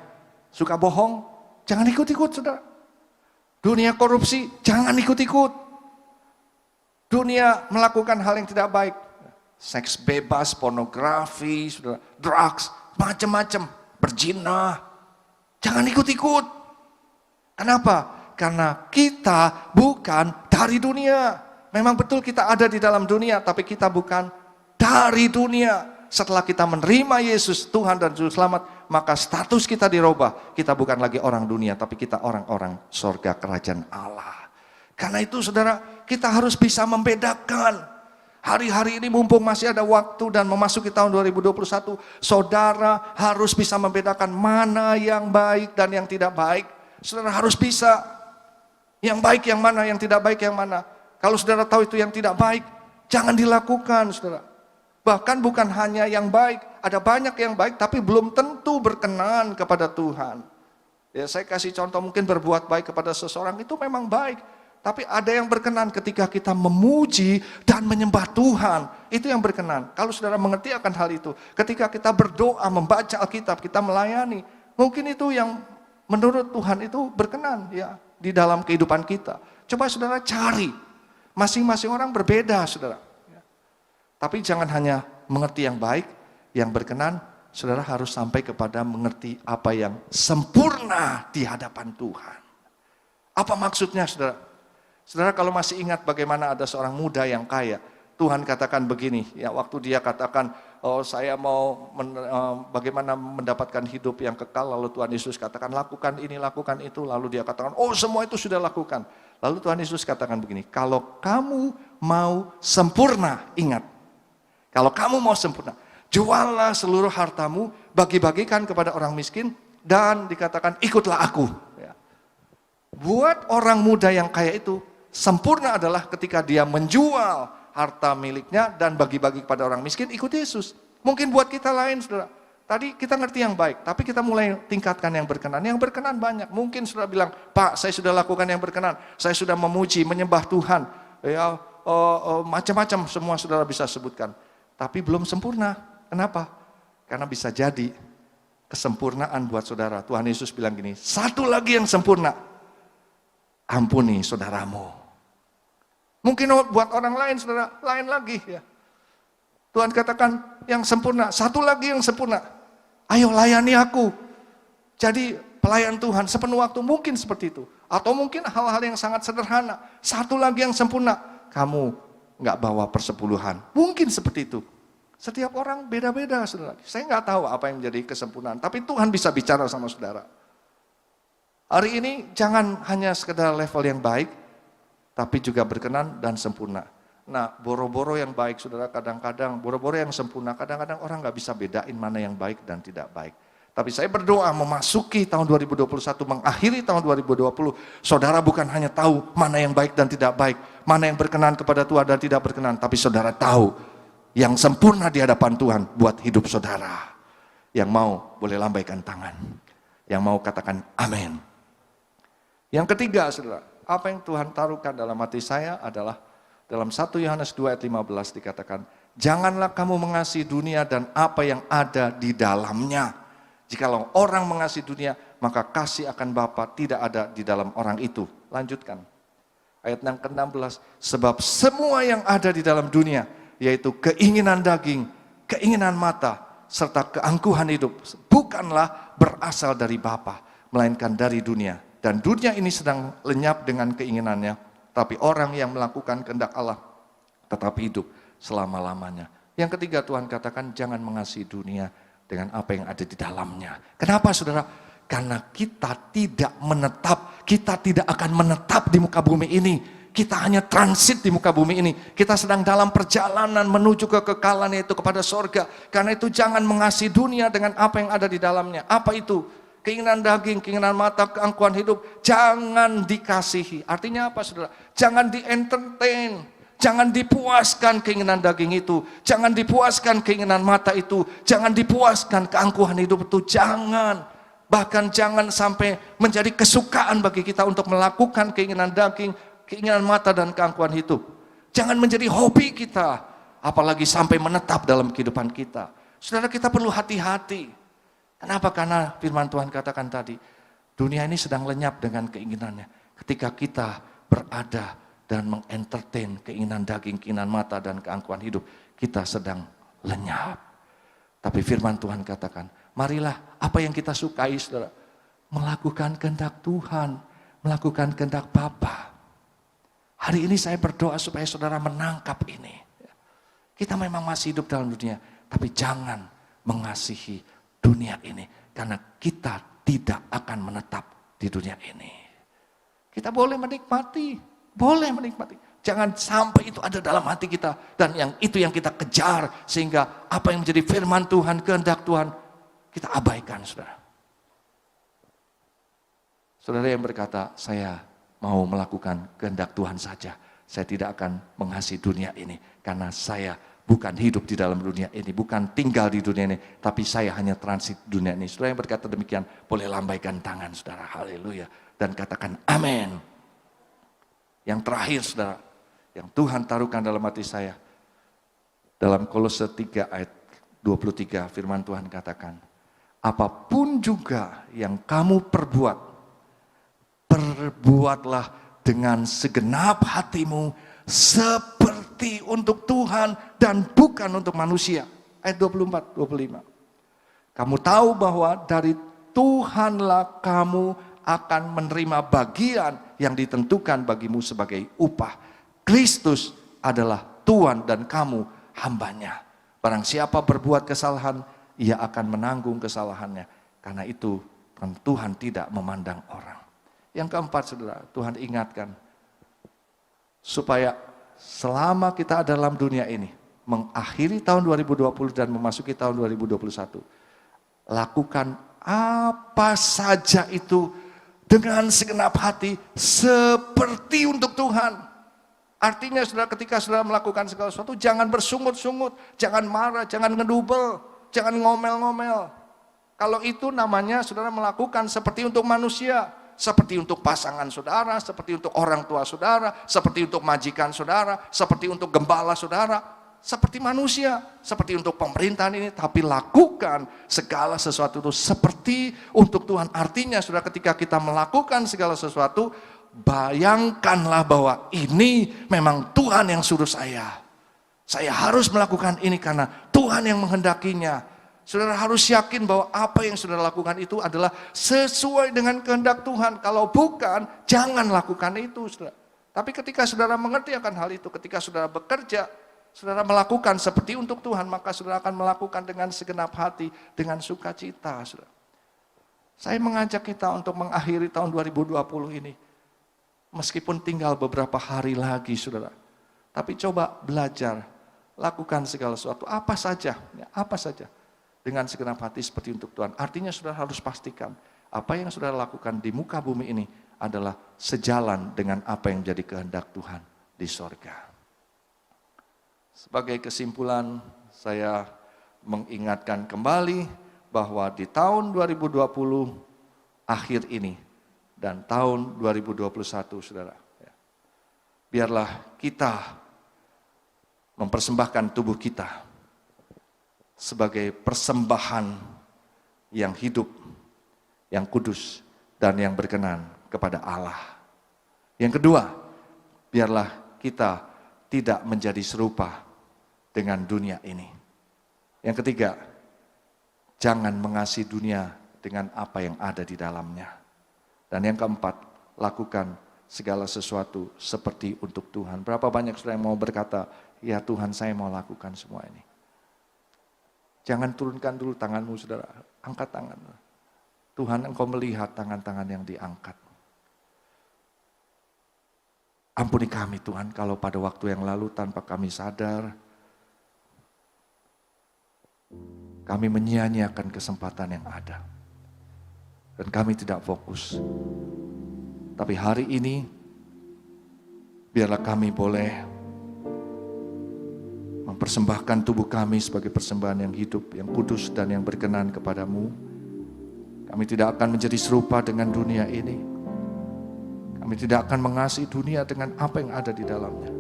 suka bohong, jangan ikut-ikut, saudara. Dunia korupsi, jangan ikut-ikut. Dunia melakukan hal yang tidak baik. Seks bebas, pornografi, saudara, drugs, macam-macam, berzina. Jangan ikut-ikut. Kenapa? Karena kita bukan dari dunia. Memang betul kita ada di dalam dunia, tapi kita bukan dari dunia. Setelah kita menerima Yesus, Tuhan dan Juru Selamat, maka status kita dirubah. Kita bukan lagi orang dunia, tapi kita orang-orang sorga kerajaan Allah. Karena itu saudara, kita harus bisa membedakan. Hari-hari ini mumpung masih ada waktu dan memasuki tahun 2021, saudara harus bisa membedakan mana yang baik dan yang tidak baik. Saudara harus bisa. Yang baik yang mana, yang tidak baik yang mana. Kalau saudara tahu itu yang tidak baik, jangan dilakukan, saudara. Bahkan bukan hanya yang baik, ada banyak yang baik tapi belum tentu berkenan kepada Tuhan. Ya, saya kasih contoh, mungkin berbuat baik kepada seseorang itu memang baik, tapi ada yang berkenan ketika kita memuji dan menyembah Tuhan. Itu yang berkenan. Kalau saudara mengerti akan hal itu, ketika kita berdoa, membaca Alkitab, kita melayani, mungkin itu yang menurut Tuhan itu berkenan, ya. Di dalam kehidupan kita. Coba saudara cari. Masing-masing orang berbeda, saudara. Tapi jangan hanya mengerti yang baik, yang berkenan. Saudara harus sampai kepada mengerti apa yang sempurna di hadapan Tuhan. Apa maksudnya, saudara? Saudara kalau masih ingat bagaimana ada seorang muda yang kaya. Tuhan katakan begini, ya, waktu dia katakan, oh saya mau bagaimana mendapatkan hidup yang kekal, lalu Tuhan Yesus katakan lakukan ini, lakukan itu, lalu dia katakan, oh semua itu sudah lakukan. Lalu Tuhan Yesus katakan begini, kalau kamu mau sempurna, ingat, kalau kamu mau sempurna, juallah seluruh hartamu, bagi-bagikan kepada orang miskin, dan dikatakan ikutlah aku. Ya. Buat orang muda yang kaya itu, sempurna adalah ketika dia menjual harta miliknya dan bagi-bagi kepada orang miskin, ikut Yesus. Mungkin buat kita lain, saudara. Tadi kita ngerti yang baik, tapi kita mulai tingkatkan yang berkenan. Yang berkenan banyak. Mungkin saudara bilang, Pak, saya sudah lakukan yang berkenan. Saya sudah memuji, menyembah Tuhan. Ya, macam-macam semua saudara bisa sebutkan. Tapi belum sempurna. Kenapa? Karena bisa jadi kesempurnaan buat saudara. Tuhan Yesus bilang gini, satu lagi yang sempurna. Ampuni saudaramu. Mungkin buat orang lain, saudara, lain lagi ya. Tuhan katakan yang sempurna, satu lagi yang sempurna. Ayo layani aku. Jadi pelayan Tuhan sepenuh waktu mungkin seperti itu. Atau mungkin hal-hal yang sangat sederhana. Satu lagi yang sempurna, kamu nggak bawa persepuluhan. Mungkin seperti itu. Setiap orang beda-beda, saudara. Saya nggak tahu apa yang menjadi kesempurnaan. Tapi Tuhan bisa bicara sama saudara. Hari ini jangan hanya sekedar level yang baik, tapi juga berkenan dan sempurna. Nah, boro-boro yang baik, saudara, kadang-kadang, boro-boro yang sempurna, kadang-kadang orang nggak bisa bedain mana yang baik dan tidak baik. Tapi saya berdoa memasuki tahun 2021, mengakhiri tahun 2020, saudara bukan hanya tahu mana yang baik dan tidak baik, mana yang berkenan kepada Tuhan dan tidak berkenan, tapi saudara tahu yang sempurna di hadapan Tuhan buat hidup saudara. Yang mau boleh lambaikan tangan, yang mau katakan amin. Yang ketiga, saudara, apa yang Tuhan taruhkan dalam hati saya adalah dalam 1 Yohanes 2 ayat 15 dikatakan, janganlah kamu mengasihi dunia dan apa yang ada di dalamnya. Jikalau orang mengasihi dunia, maka kasih akan Bapa tidak ada di dalam orang itu. Lanjutkan. Ayat yang ke-16, sebab semua yang ada di dalam dunia, yaitu keinginan daging, keinginan mata, serta keangkuhan hidup, bukanlah berasal dari Bapa, melainkan dari dunia. Dan dunia ini sedang lenyap dengan keinginannya, tapi orang yang melakukan kehendak Allah tetap hidup selama-lamanya. Yang ketiga Tuhan katakan jangan mengasihi dunia dengan apa yang ada di dalamnya. Kenapa saudara? Karena kita tidak menetap, kita tidak akan menetap di muka bumi ini. Kita hanya transit di muka bumi ini. Kita sedang dalam perjalanan menuju ke kekekalan, yaitu kepada sorga. Karena itu jangan mengasihi dunia dengan apa yang ada di dalamnya. Apa itu? Keinginan daging, keinginan mata, keangkuhan hidup, jangan dikasihi. Artinya apa saudara? Jangan di-entertain, jangan dipuaskan keinginan daging itu, jangan dipuaskan keinginan mata itu, jangan dipuaskan keangkuhan hidup itu, jangan. Bahkan jangan sampai menjadi kesukaan bagi kita untuk melakukan keinginan daging, keinginan mata dan keangkuhan hidup. Jangan menjadi hobi kita, apalagi sampai menetap dalam kehidupan kita. Saudara, kita perlu hati-hati. Kenapa? Karena firman Tuhan katakan tadi, dunia ini sedang lenyap dengan keinginannya. Ketika kita berada dan mengentertain keinginan daging, keinginan mata, dan keangkuhan hidup, kita sedang lenyap. Tapi firman Tuhan katakan, marilah apa yang kita sukai, saudara, melakukan kehendak Tuhan, melakukan kehendak Bapa. Hari ini saya berdoa supaya saudara menangkap ini. Kita memang masih hidup dalam dunia, tapi jangan mengasihi dunia ini, karena kita tidak akan menetap di dunia ini. Kita boleh menikmati, jangan sampai itu ada dalam hati kita, dan yang itu yang kita kejar, sehingga apa yang menjadi firman Tuhan, kehendak Tuhan, kita abaikan, saudara. Saudara yang berkata, saya mau melakukan kehendak Tuhan saja, saya tidak akan mengasihi dunia ini, karena saya bukan hidup di dalam dunia ini, bukan tinggal di dunia ini, tapi saya hanya transit dunia ini. Saudara yang berkata demikian, boleh lambaikan tangan, saudara, haleluya, dan katakan amin. Yang terakhir, saudara, yang Tuhan taruhkan dalam hati saya, dalam Kolose 3 ayat 23, firman Tuhan katakan, apapun juga yang kamu perbuat, perbuatlah dengan segenap hatimu, seperti untuk Tuhan dan bukan untuk manusia. Ayat 24, 25. Kamu tahu bahwa dari Tuhanlah kamu akan menerima bagian yang ditentukan bagimu sebagai upah. Kristus adalah Tuhan dan kamu hambanya. Barang siapa berbuat kesalahan, ia akan menanggung kesalahannya. Karena itu Tuhan tidak memandang orang. Yang keempat, saudara, Tuhan ingatkan, supaya selama kita dalam dunia ini, mengakhiri tahun 2020 dan memasuki tahun 2021, lakukan apa saja itu dengan segenap hati seperti untuk Tuhan. Artinya saudara, ketika saudara melakukan segala sesuatu, jangan bersungut-sungut, jangan marah, jangan ngedubel, jangan ngomel-ngomel. Kalau itu namanya saudara melakukan seperti untuk manusia, seperti untuk pasangan saudara, seperti untuk orang tua saudara, seperti untuk majikan saudara, seperti untuk gembala saudara, seperti manusia, seperti untuk pemerintahan ini, tapi lakukan segala sesuatu itu seperti untuk Tuhan. Artinya saudara, ketika kita melakukan segala sesuatu, bayangkanlah bahwa ini memang Tuhan yang suruh saya. Saya harus melakukan ini karena Tuhan yang menghendakinya. Saudara harus yakin bahwa apa yang saudara lakukan itu adalah sesuai dengan kehendak Tuhan. Kalau bukan, jangan lakukan itu, saudara. Tapi ketika saudara mengerti akan hal itu, ketika saudara bekerja, saudara melakukan seperti untuk Tuhan, maka saudara akan melakukan dengan segenap hati, dengan sukacita, saudara. Saya mengajak kita untuk mengakhiri tahun 2020 ini. Meskipun tinggal beberapa hari lagi, saudara. Tapi coba belajar, lakukan segala sesuatu, apa saja, dengan segenap hati seperti untuk Tuhan. Artinya saudara harus pastikan apa yang saudara lakukan di muka bumi ini adalah sejalan dengan apa yang jadi kehendak Tuhan di sorga. Sebagai kesimpulan, saya mengingatkan kembali bahwa di tahun 2020 akhir ini dan tahun 2021, saudara, biarlah kita mempersembahkan tubuh kita sebagai persembahan yang hidup, yang kudus, dan yang berkenan kepada Allah. Yang kedua, biarlah kita tidak menjadi serupa dengan dunia ini. Yang ketiga, jangan mengasihi dunia dengan apa yang ada di dalamnya. Dan yang keempat, lakukan segala sesuatu seperti untuk Tuhan. Berapa banyak saudara yang mau berkata, ya Tuhan saya mau lakukan semua ini. Jangan turunkan dulu tanganmu, saudara. Angkat tangan. Tuhan, engkau melihat tangan-tangan yang diangkat. Ampuni kami Tuhan, kalau pada waktu yang lalu tanpa kami sadar, kami menyia-nyiakan kesempatan yang ada. Dan kami tidak fokus. Tapi hari ini, biarlah kami boleh mempersembahkan tubuh kami sebagai persembahan yang hidup, yang kudus dan yang berkenan kepadamu. Kami tidak akan menjadi serupa dengan dunia ini. Kami tidak akan mengasihi dunia dengan apa yang ada di dalamnya.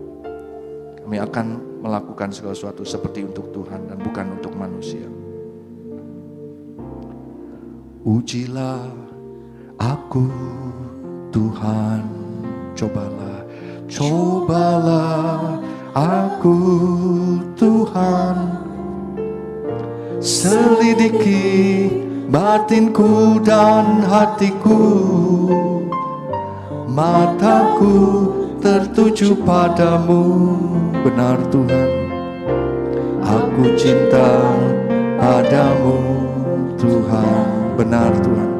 Kami akan melakukan segala sesuatu seperti untuk Tuhan dan bukan untuk manusia. Ujilah aku Tuhan, cobalah aku Tuhan, selidiki batinku dan hatiku, mataku tertuju padamu, benar Tuhan, aku cinta padamu Tuhan, benar Tuhan,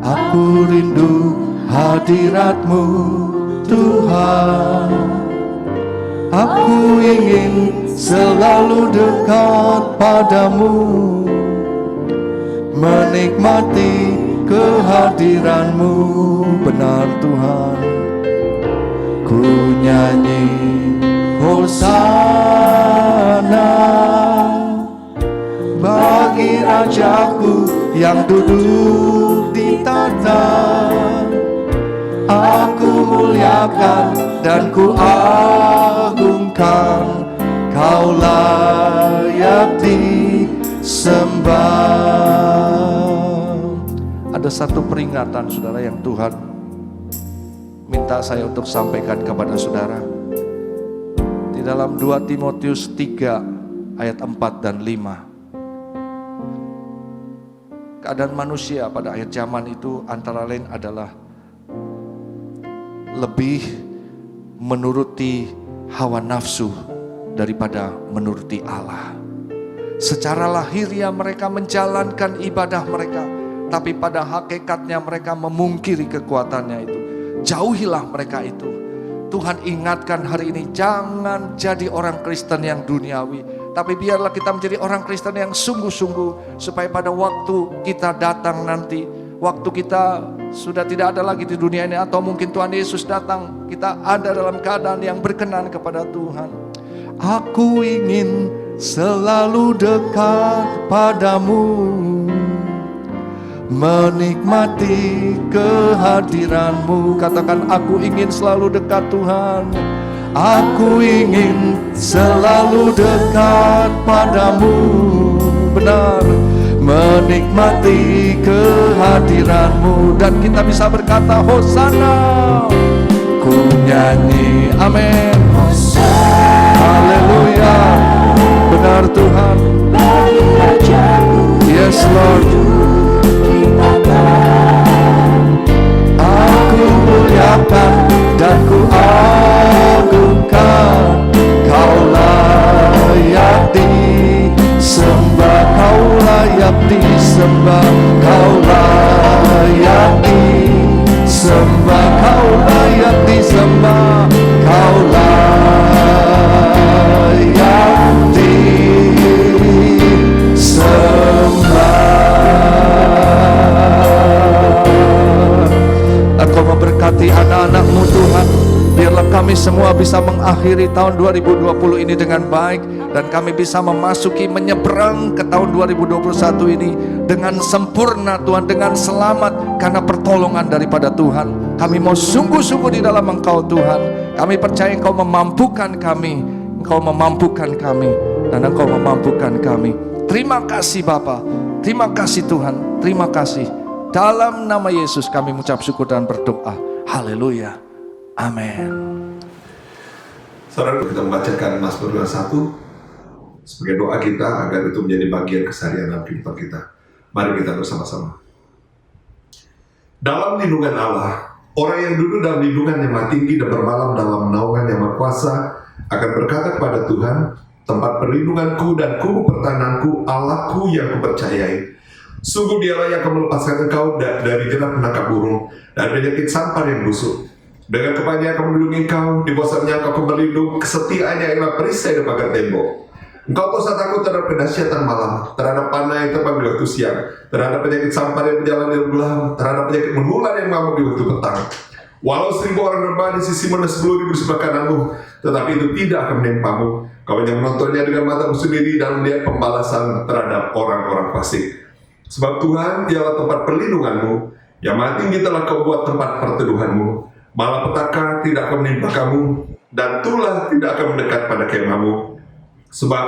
aku rindu hadirat-Mu Tuhan. Aku ingin selalu dekat padamu, menikmati kehadiran-Mu, benar Tuhan. Ku nyanyi Hosana bagi Rajaku yang duduk di tahta. Aku muliakan dan ku agungkan, Kau layak disembah. Ada satu peringatan saudara yang Tuhan minta saya untuk sampaikan kepada saudara. Di dalam 2 Timotius 3 ayat 4 dan 5. Keadaan manusia pada akhir zaman itu antara lain adalah lebih menuruti hawa nafsu daripada menuruti Allah. Secara lahiriah mereka menjalankan ibadah mereka, tapi pada hakikatnya mereka memungkiri kekuatannya itu. Jauhilah mereka itu. Tuhan ingatkan hari ini, jangan jadi orang Kristen yang duniawi, tapi biarlah kita menjadi orang Kristen yang sungguh-sungguh, supaya pada waktu kita datang nanti, waktu kita sudah tidak ada lagi di dunia ini, atau mungkin Tuhan Yesus datang, kita ada dalam keadaan yang berkenan kepada Tuhan. Aku ingin selalu dekat padamu, menikmati kehadiran-Mu. Katakan, aku ingin selalu dekat Tuhan. Aku ingin selalu dekat padamu, benar, menikmati kehadiran-Mu. Dan kita bisa berkata Hosana, ku nyanyi amin, haleluya, benar Tuhan. Yes Lord. Aku muliakan dan ku agungkan, Kau layak disembah, Kau layak disembah, Kau layak disembah, Kau layak disembah, Kau layak disembah. Engkau memberkati anak-anak-Mu Tuhan. Biarlah kami semua bisa mengakhiri tahun 2020 ini dengan baik, dan kami bisa memasuki menyeberang ke tahun 2021 ini dengan sempurna Tuhan, dengan selamat karena pertolongan daripada Tuhan. Kami mau sungguh-sungguh di dalam Engkau Tuhan. Kami percaya Engkau memampukan kami, Engkau memampukan kami, dan Engkau memampukan kami. Terima kasih Bapa, terima kasih Tuhan, terima kasih. Dalam nama Yesus kami mengucap syukur dan berdoa. Haleluya. Amin. Saudara, kita membacakan Mazmur 21 sebagai doa kita agar itu menjadi bagian keseharian dalam kehidupan kita. Mari kita bersama-sama. Dalam lindungan Allah, orang yang duduk dalam lindungan yang Maha Tinggi dan bermalam dalam naungan yang Maha Kuasa akan berkata kepada Tuhan, tempat perlindunganku dan kubu pertahananku, Allahku yang kupercayai. Sungguh Dialah yang akan melepaskan engkau dari jerat penangkap burung dan penyakit sampar yang busuk. Dengan kepalanya akan melindungi engkau, di bawahnya engkau akan berlindung, kesetiaannya ialah perisai dan pagar tembok. Engkau tak usah takut terhadap kedahsyatan malam, terhadap panah yang terbang di waktu siang, terhadap penyakit sampar yang berjalan di malam, terhadap penyakit menular yang mengamuk di waktu petang. Walau 1000 orang rebah di sisimu dan 10.000 di sebelah kananmu, tetapi itu tidak akan menimpamu. Kau hanya menontonnya dengan matamu sendiri dan melihat pembalasan terhadap orang-orang fasik. Sebab Tuhan Dialah tempat perlindunganmu, yang Maha Tinggi telah kau buat tempat perteduhanmu. Malapetaka tidak akan menimpa kamu, dan tulah tidak akan mendekat pada kemahmu. Sebab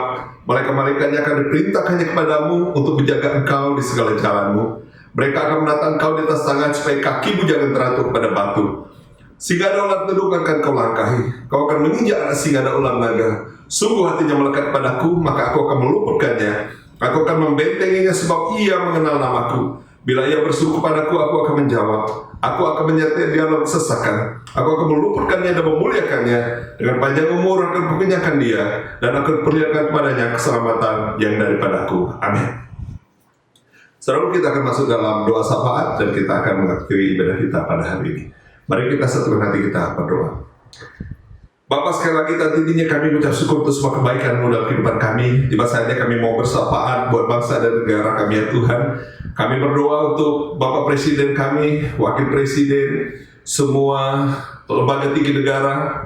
malaikat-malaikatnya akan diperintahkannya kepadamu untuk menjaga engkau di segala jalanmu. Mereka akan menatang engkau di atas tangan supaya kakimu jangan teratuh pada batu. Singa dan ular tedung akan kau langkahi. Kau akan menginjak anak singa dan ular naga. Sungguh hatinya melekat padaku, maka aku akan meluputkannya. Aku akan membentenginya sebab ia mengenal namaku. Bila ia bersuku padaku, aku akan menjawab. Aku akan menyertai dia dalam kesesakan. Aku akan meluputkannya dan memuliakannya. Dengan panjang umur akan kukenyangkan dia, dan akan perlihatkan kepadanya keselamatan yang daripadaku. Amin. Saudara, kita akan masuk dalam doa syafaat dan kita akan mengakhiri ibadah kita pada hari ini. Mari kita satukan hati kita berdoa. Bapa, sekali lagi tentunya kami mengucap syukur untuk semua kebaikan-Mu dalam kehidupan kami. Tiba saatnya kami mau bersyafaat buat bangsa dan negara kami ya Tuhan. Kami berdoa untuk Bapak Presiden kami, Wakil Presiden, semua lembaga tinggi negara,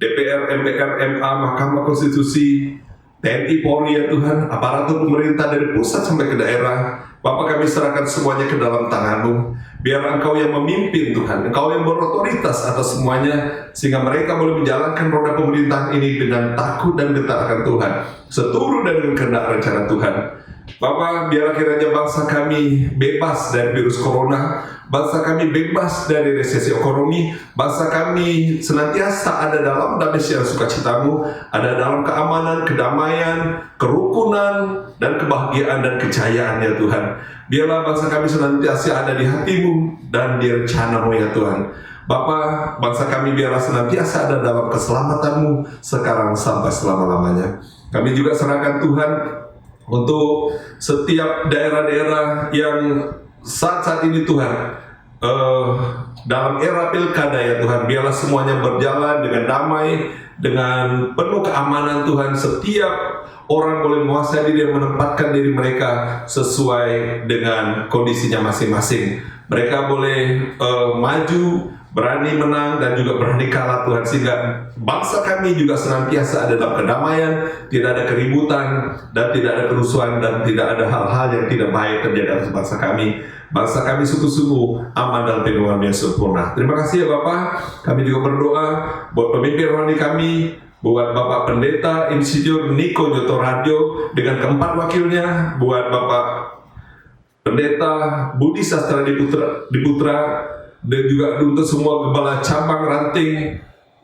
DPR, MPR, MA, Mahkamah Konstitusi, TNI, Polri ya Tuhan, aparatur pemerintah dari pusat sampai ke daerah. Bapak, kami serahkan semuanya ke dalam tangan-Mu. Biar Engkau yang memimpin Tuhan, Engkau yang berotoritas atas semuanya, sehingga mereka boleh menjalankan roda pemerintahan ini dengan takut dan getar akan Tuhan, seturut dengan kehendak rencana Tuhan. Bapak, biarlah kiranya bangsa kami bebas dari virus corona, bangsa kami bebas dari resesi ekonomi, bangsa kami senantiasa ada dalam damai dan sukacita-Mu, ada dalam keamanan, kedamaian, kerukunan, dan kebahagiaan dan kejayaan ya Tuhan. Biarlah bangsa kami senantiasa ada di hati-Mu dan di rencana-Mu ya Tuhan. Bapa, bangsa kami biarlah senantiasa ada dalam keselamatan-Mu sekarang sampai selama-lamanya. Kami juga serahkan Tuhan untuk setiap daerah-daerah yang saat ini Tuhan dalam era pilkada ya Tuhan, biarlah semuanya berjalan dengan damai, dengan penuh keamanan Tuhan. Setiap orang boleh menguasai diri dan menempatkan diri mereka sesuai dengan kondisinya masing-masing. Mereka boleh maju, berani menang, dan juga berani kalah Tuhan, sehingga bangsa kami juga senantiasa ada dalam kedamaian, tidak ada keributan, dan tidak ada kerusuhan, dan tidak ada hal-hal yang tidak baik terjadi atas bangsa kami. Bangsa kami sungguh-sungguh aman dalam lindungan yang sempurna. Terima kasih ya Bapak. Kami juga berdoa buat pemimpin rohani kami, buat Bapak Pendeta Insinyur Niko Nyoto Radio dengan keempat wakilnya, buat Bapak Pendeta Budi Sastra Diputra, dan juga untuk semua kepala cabang ranting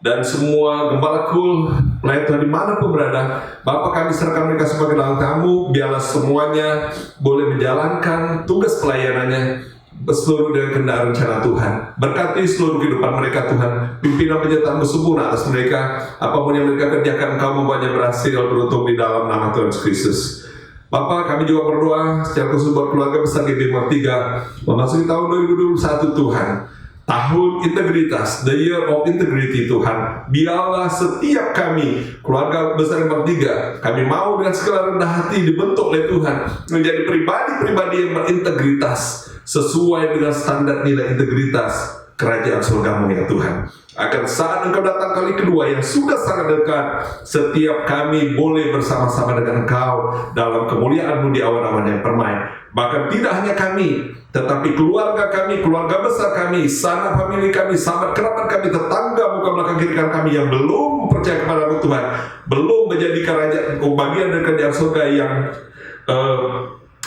dan semua gembala kul, pelayan Tuhan dimanapun berada. Bapak, kami serahkan mereka sebagai dalam tamu, biarlah semuanya boleh menjalankan tugas pelayanannya seluruh dengan kendaraan rencana Tuhan. Berkati seluruh kehidupan mereka Tuhan, pimpinan penyertaan bersempurna atas mereka. Apapun yang mereka kerjakan, Engkau membawanya berhasil beruntung di dalam nama Tuhan Yesus Kristus. Bapak, kami juga berdoa secara khusus buat keluarga besar GBM 3 memasuki tahun 2021 Tuhan. Tahun integritas, the year of integrity Tuhan. Biarlah setiap kami, keluarga besar Gemar 3, kami mau dengan segala rendah hati dibentuk oleh Tuhan menjadi pribadi-pribadi yang berintegritas sesuai dengan standar nilai integritas kerajaan surgamu ya Tuhan. Akan saat Engkau datang kali kedua yang sudah sangat dekat, setiap kami boleh bersama-sama dengan Engkau dalam kemuliaan-Mu di awan-awan yang permai. Bahkan tidak hanya kami, tetapi keluarga kami, keluarga besar kami, sanak famili kami, sahabat kerabat kami, tetangga muka belakang kiri kanan kami yang belum percaya kepada-Mu Tuhan, belum menjadi kerajaan bagian dari kerajaan surga yang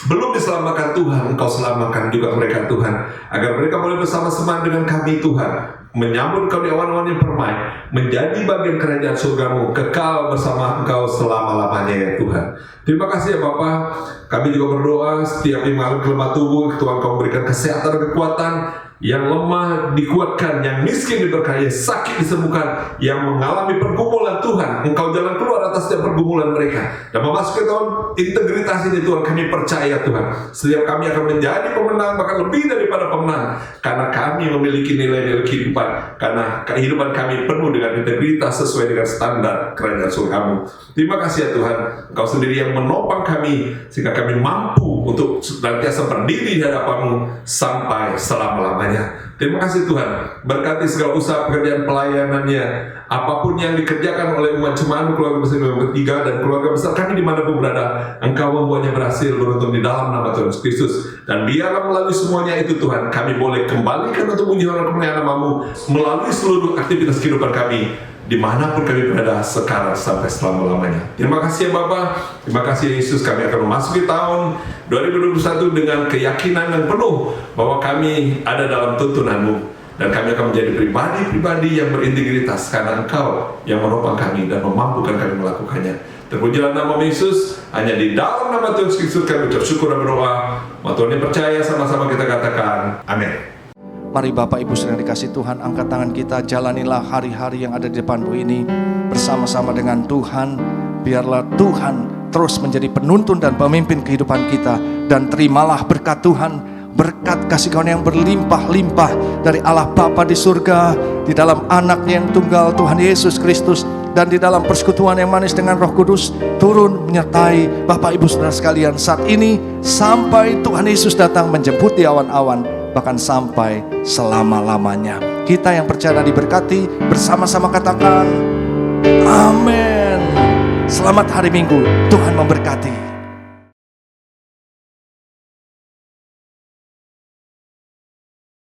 belum diselamatkan Tuhan, Engkau selamatkan juga mereka Tuhan, agar mereka boleh bersama-sama dengan kami Tuhan, menyambut Engkau di awan-awan yang permai, menjadi bagian kerajaan surgamu, kekal bersama Engkau selama-lamanya ya Tuhan. Terima kasih ya Bapa. Kami juga berdoa setiap yang mengalami kelemah tubuh, Tuhan Kau memberikan kesehatan dan kekuatan, yang lemah dikuatkan, yang miskin diberkahi, sakit disembuhkan, yang mengalami pergumulan Tuhan, Engkau jalan keluar atas setiap pergumulan mereka. Dan memasuki tahun integritas ini Tuhan, kami percaya Tuhan, setiap kami akan menjadi pemenang, bahkan lebih daripada pemenang, karena kami memiliki nilai-nilai kehidupan, karena kehidupan kami penuh dengan integritas sesuai dengan standar kerajaan surgamu. Terima kasih ya Tuhan, Engkau sendiri yang menopang kami, sehingga kami mampu untuk senantiasa berdiri di hadapan-Mu sampai selama-lamanya. Terima kasih Tuhan, berkati segala usaha pekerjaan pelayanannya, apapun yang dikerjakan oleh umat jemaat keluarga besar yang ketiga dan keluarga besar kami dimanapun berada, Engkau membuatnya berhasil beruntung di dalam nama Tuhan Yesus Kristus. Dan biarlah melalui semuanya itu Tuhan, kami boleh kembalikan untuk menyuarakan kemuliaan nama-Mu melalui seluruh aktivitas kehidupan kami, dimanapun kami berada sekarang sampai selama-lamanya. Terima kasih ya Bapa, terima kasih ya Yesus. Kami akan memasuki tahun 2021 dengan keyakinan yang penuh bahwa kami ada dalam tuntunan-Mu, dan kami akan menjadi pribadi-pribadi yang berintegritas karena Engkau yang menopang kami dan memampukan kami melakukannya. Terpujilah nama Yesus. Hanya di dalam nama Tuhan Yesus Kristus kami ucap syukur dan berdoa. Tuhan yang percaya, sama-sama kita katakan amin. Mari Bapak Ibu sedang dikasih Tuhan, angkat tangan kita, jalanilah hari-hari yang ada di depanmu ini bersama-sama dengan Tuhan. Biarlah Tuhan terus menjadi penuntun dan pemimpin kehidupan kita, dan terimalah berkat Tuhan, berkat kasih karunia yang berlimpah-limpah dari Allah Bapa di surga, di dalam Anaknya yang tunggal Tuhan Yesus Kristus, dan di dalam persekutuan yang manis dengan Roh Kudus turun menyertai Bapak Ibu Saudara sekalian saat ini sampai Tuhan Yesus datang menjemput di awan-awan, bahkan sampai selama-lamanya. Kita yang percaya diberkati, bersama-sama katakan amin. Selamat hari Minggu, Tuhan memberkati.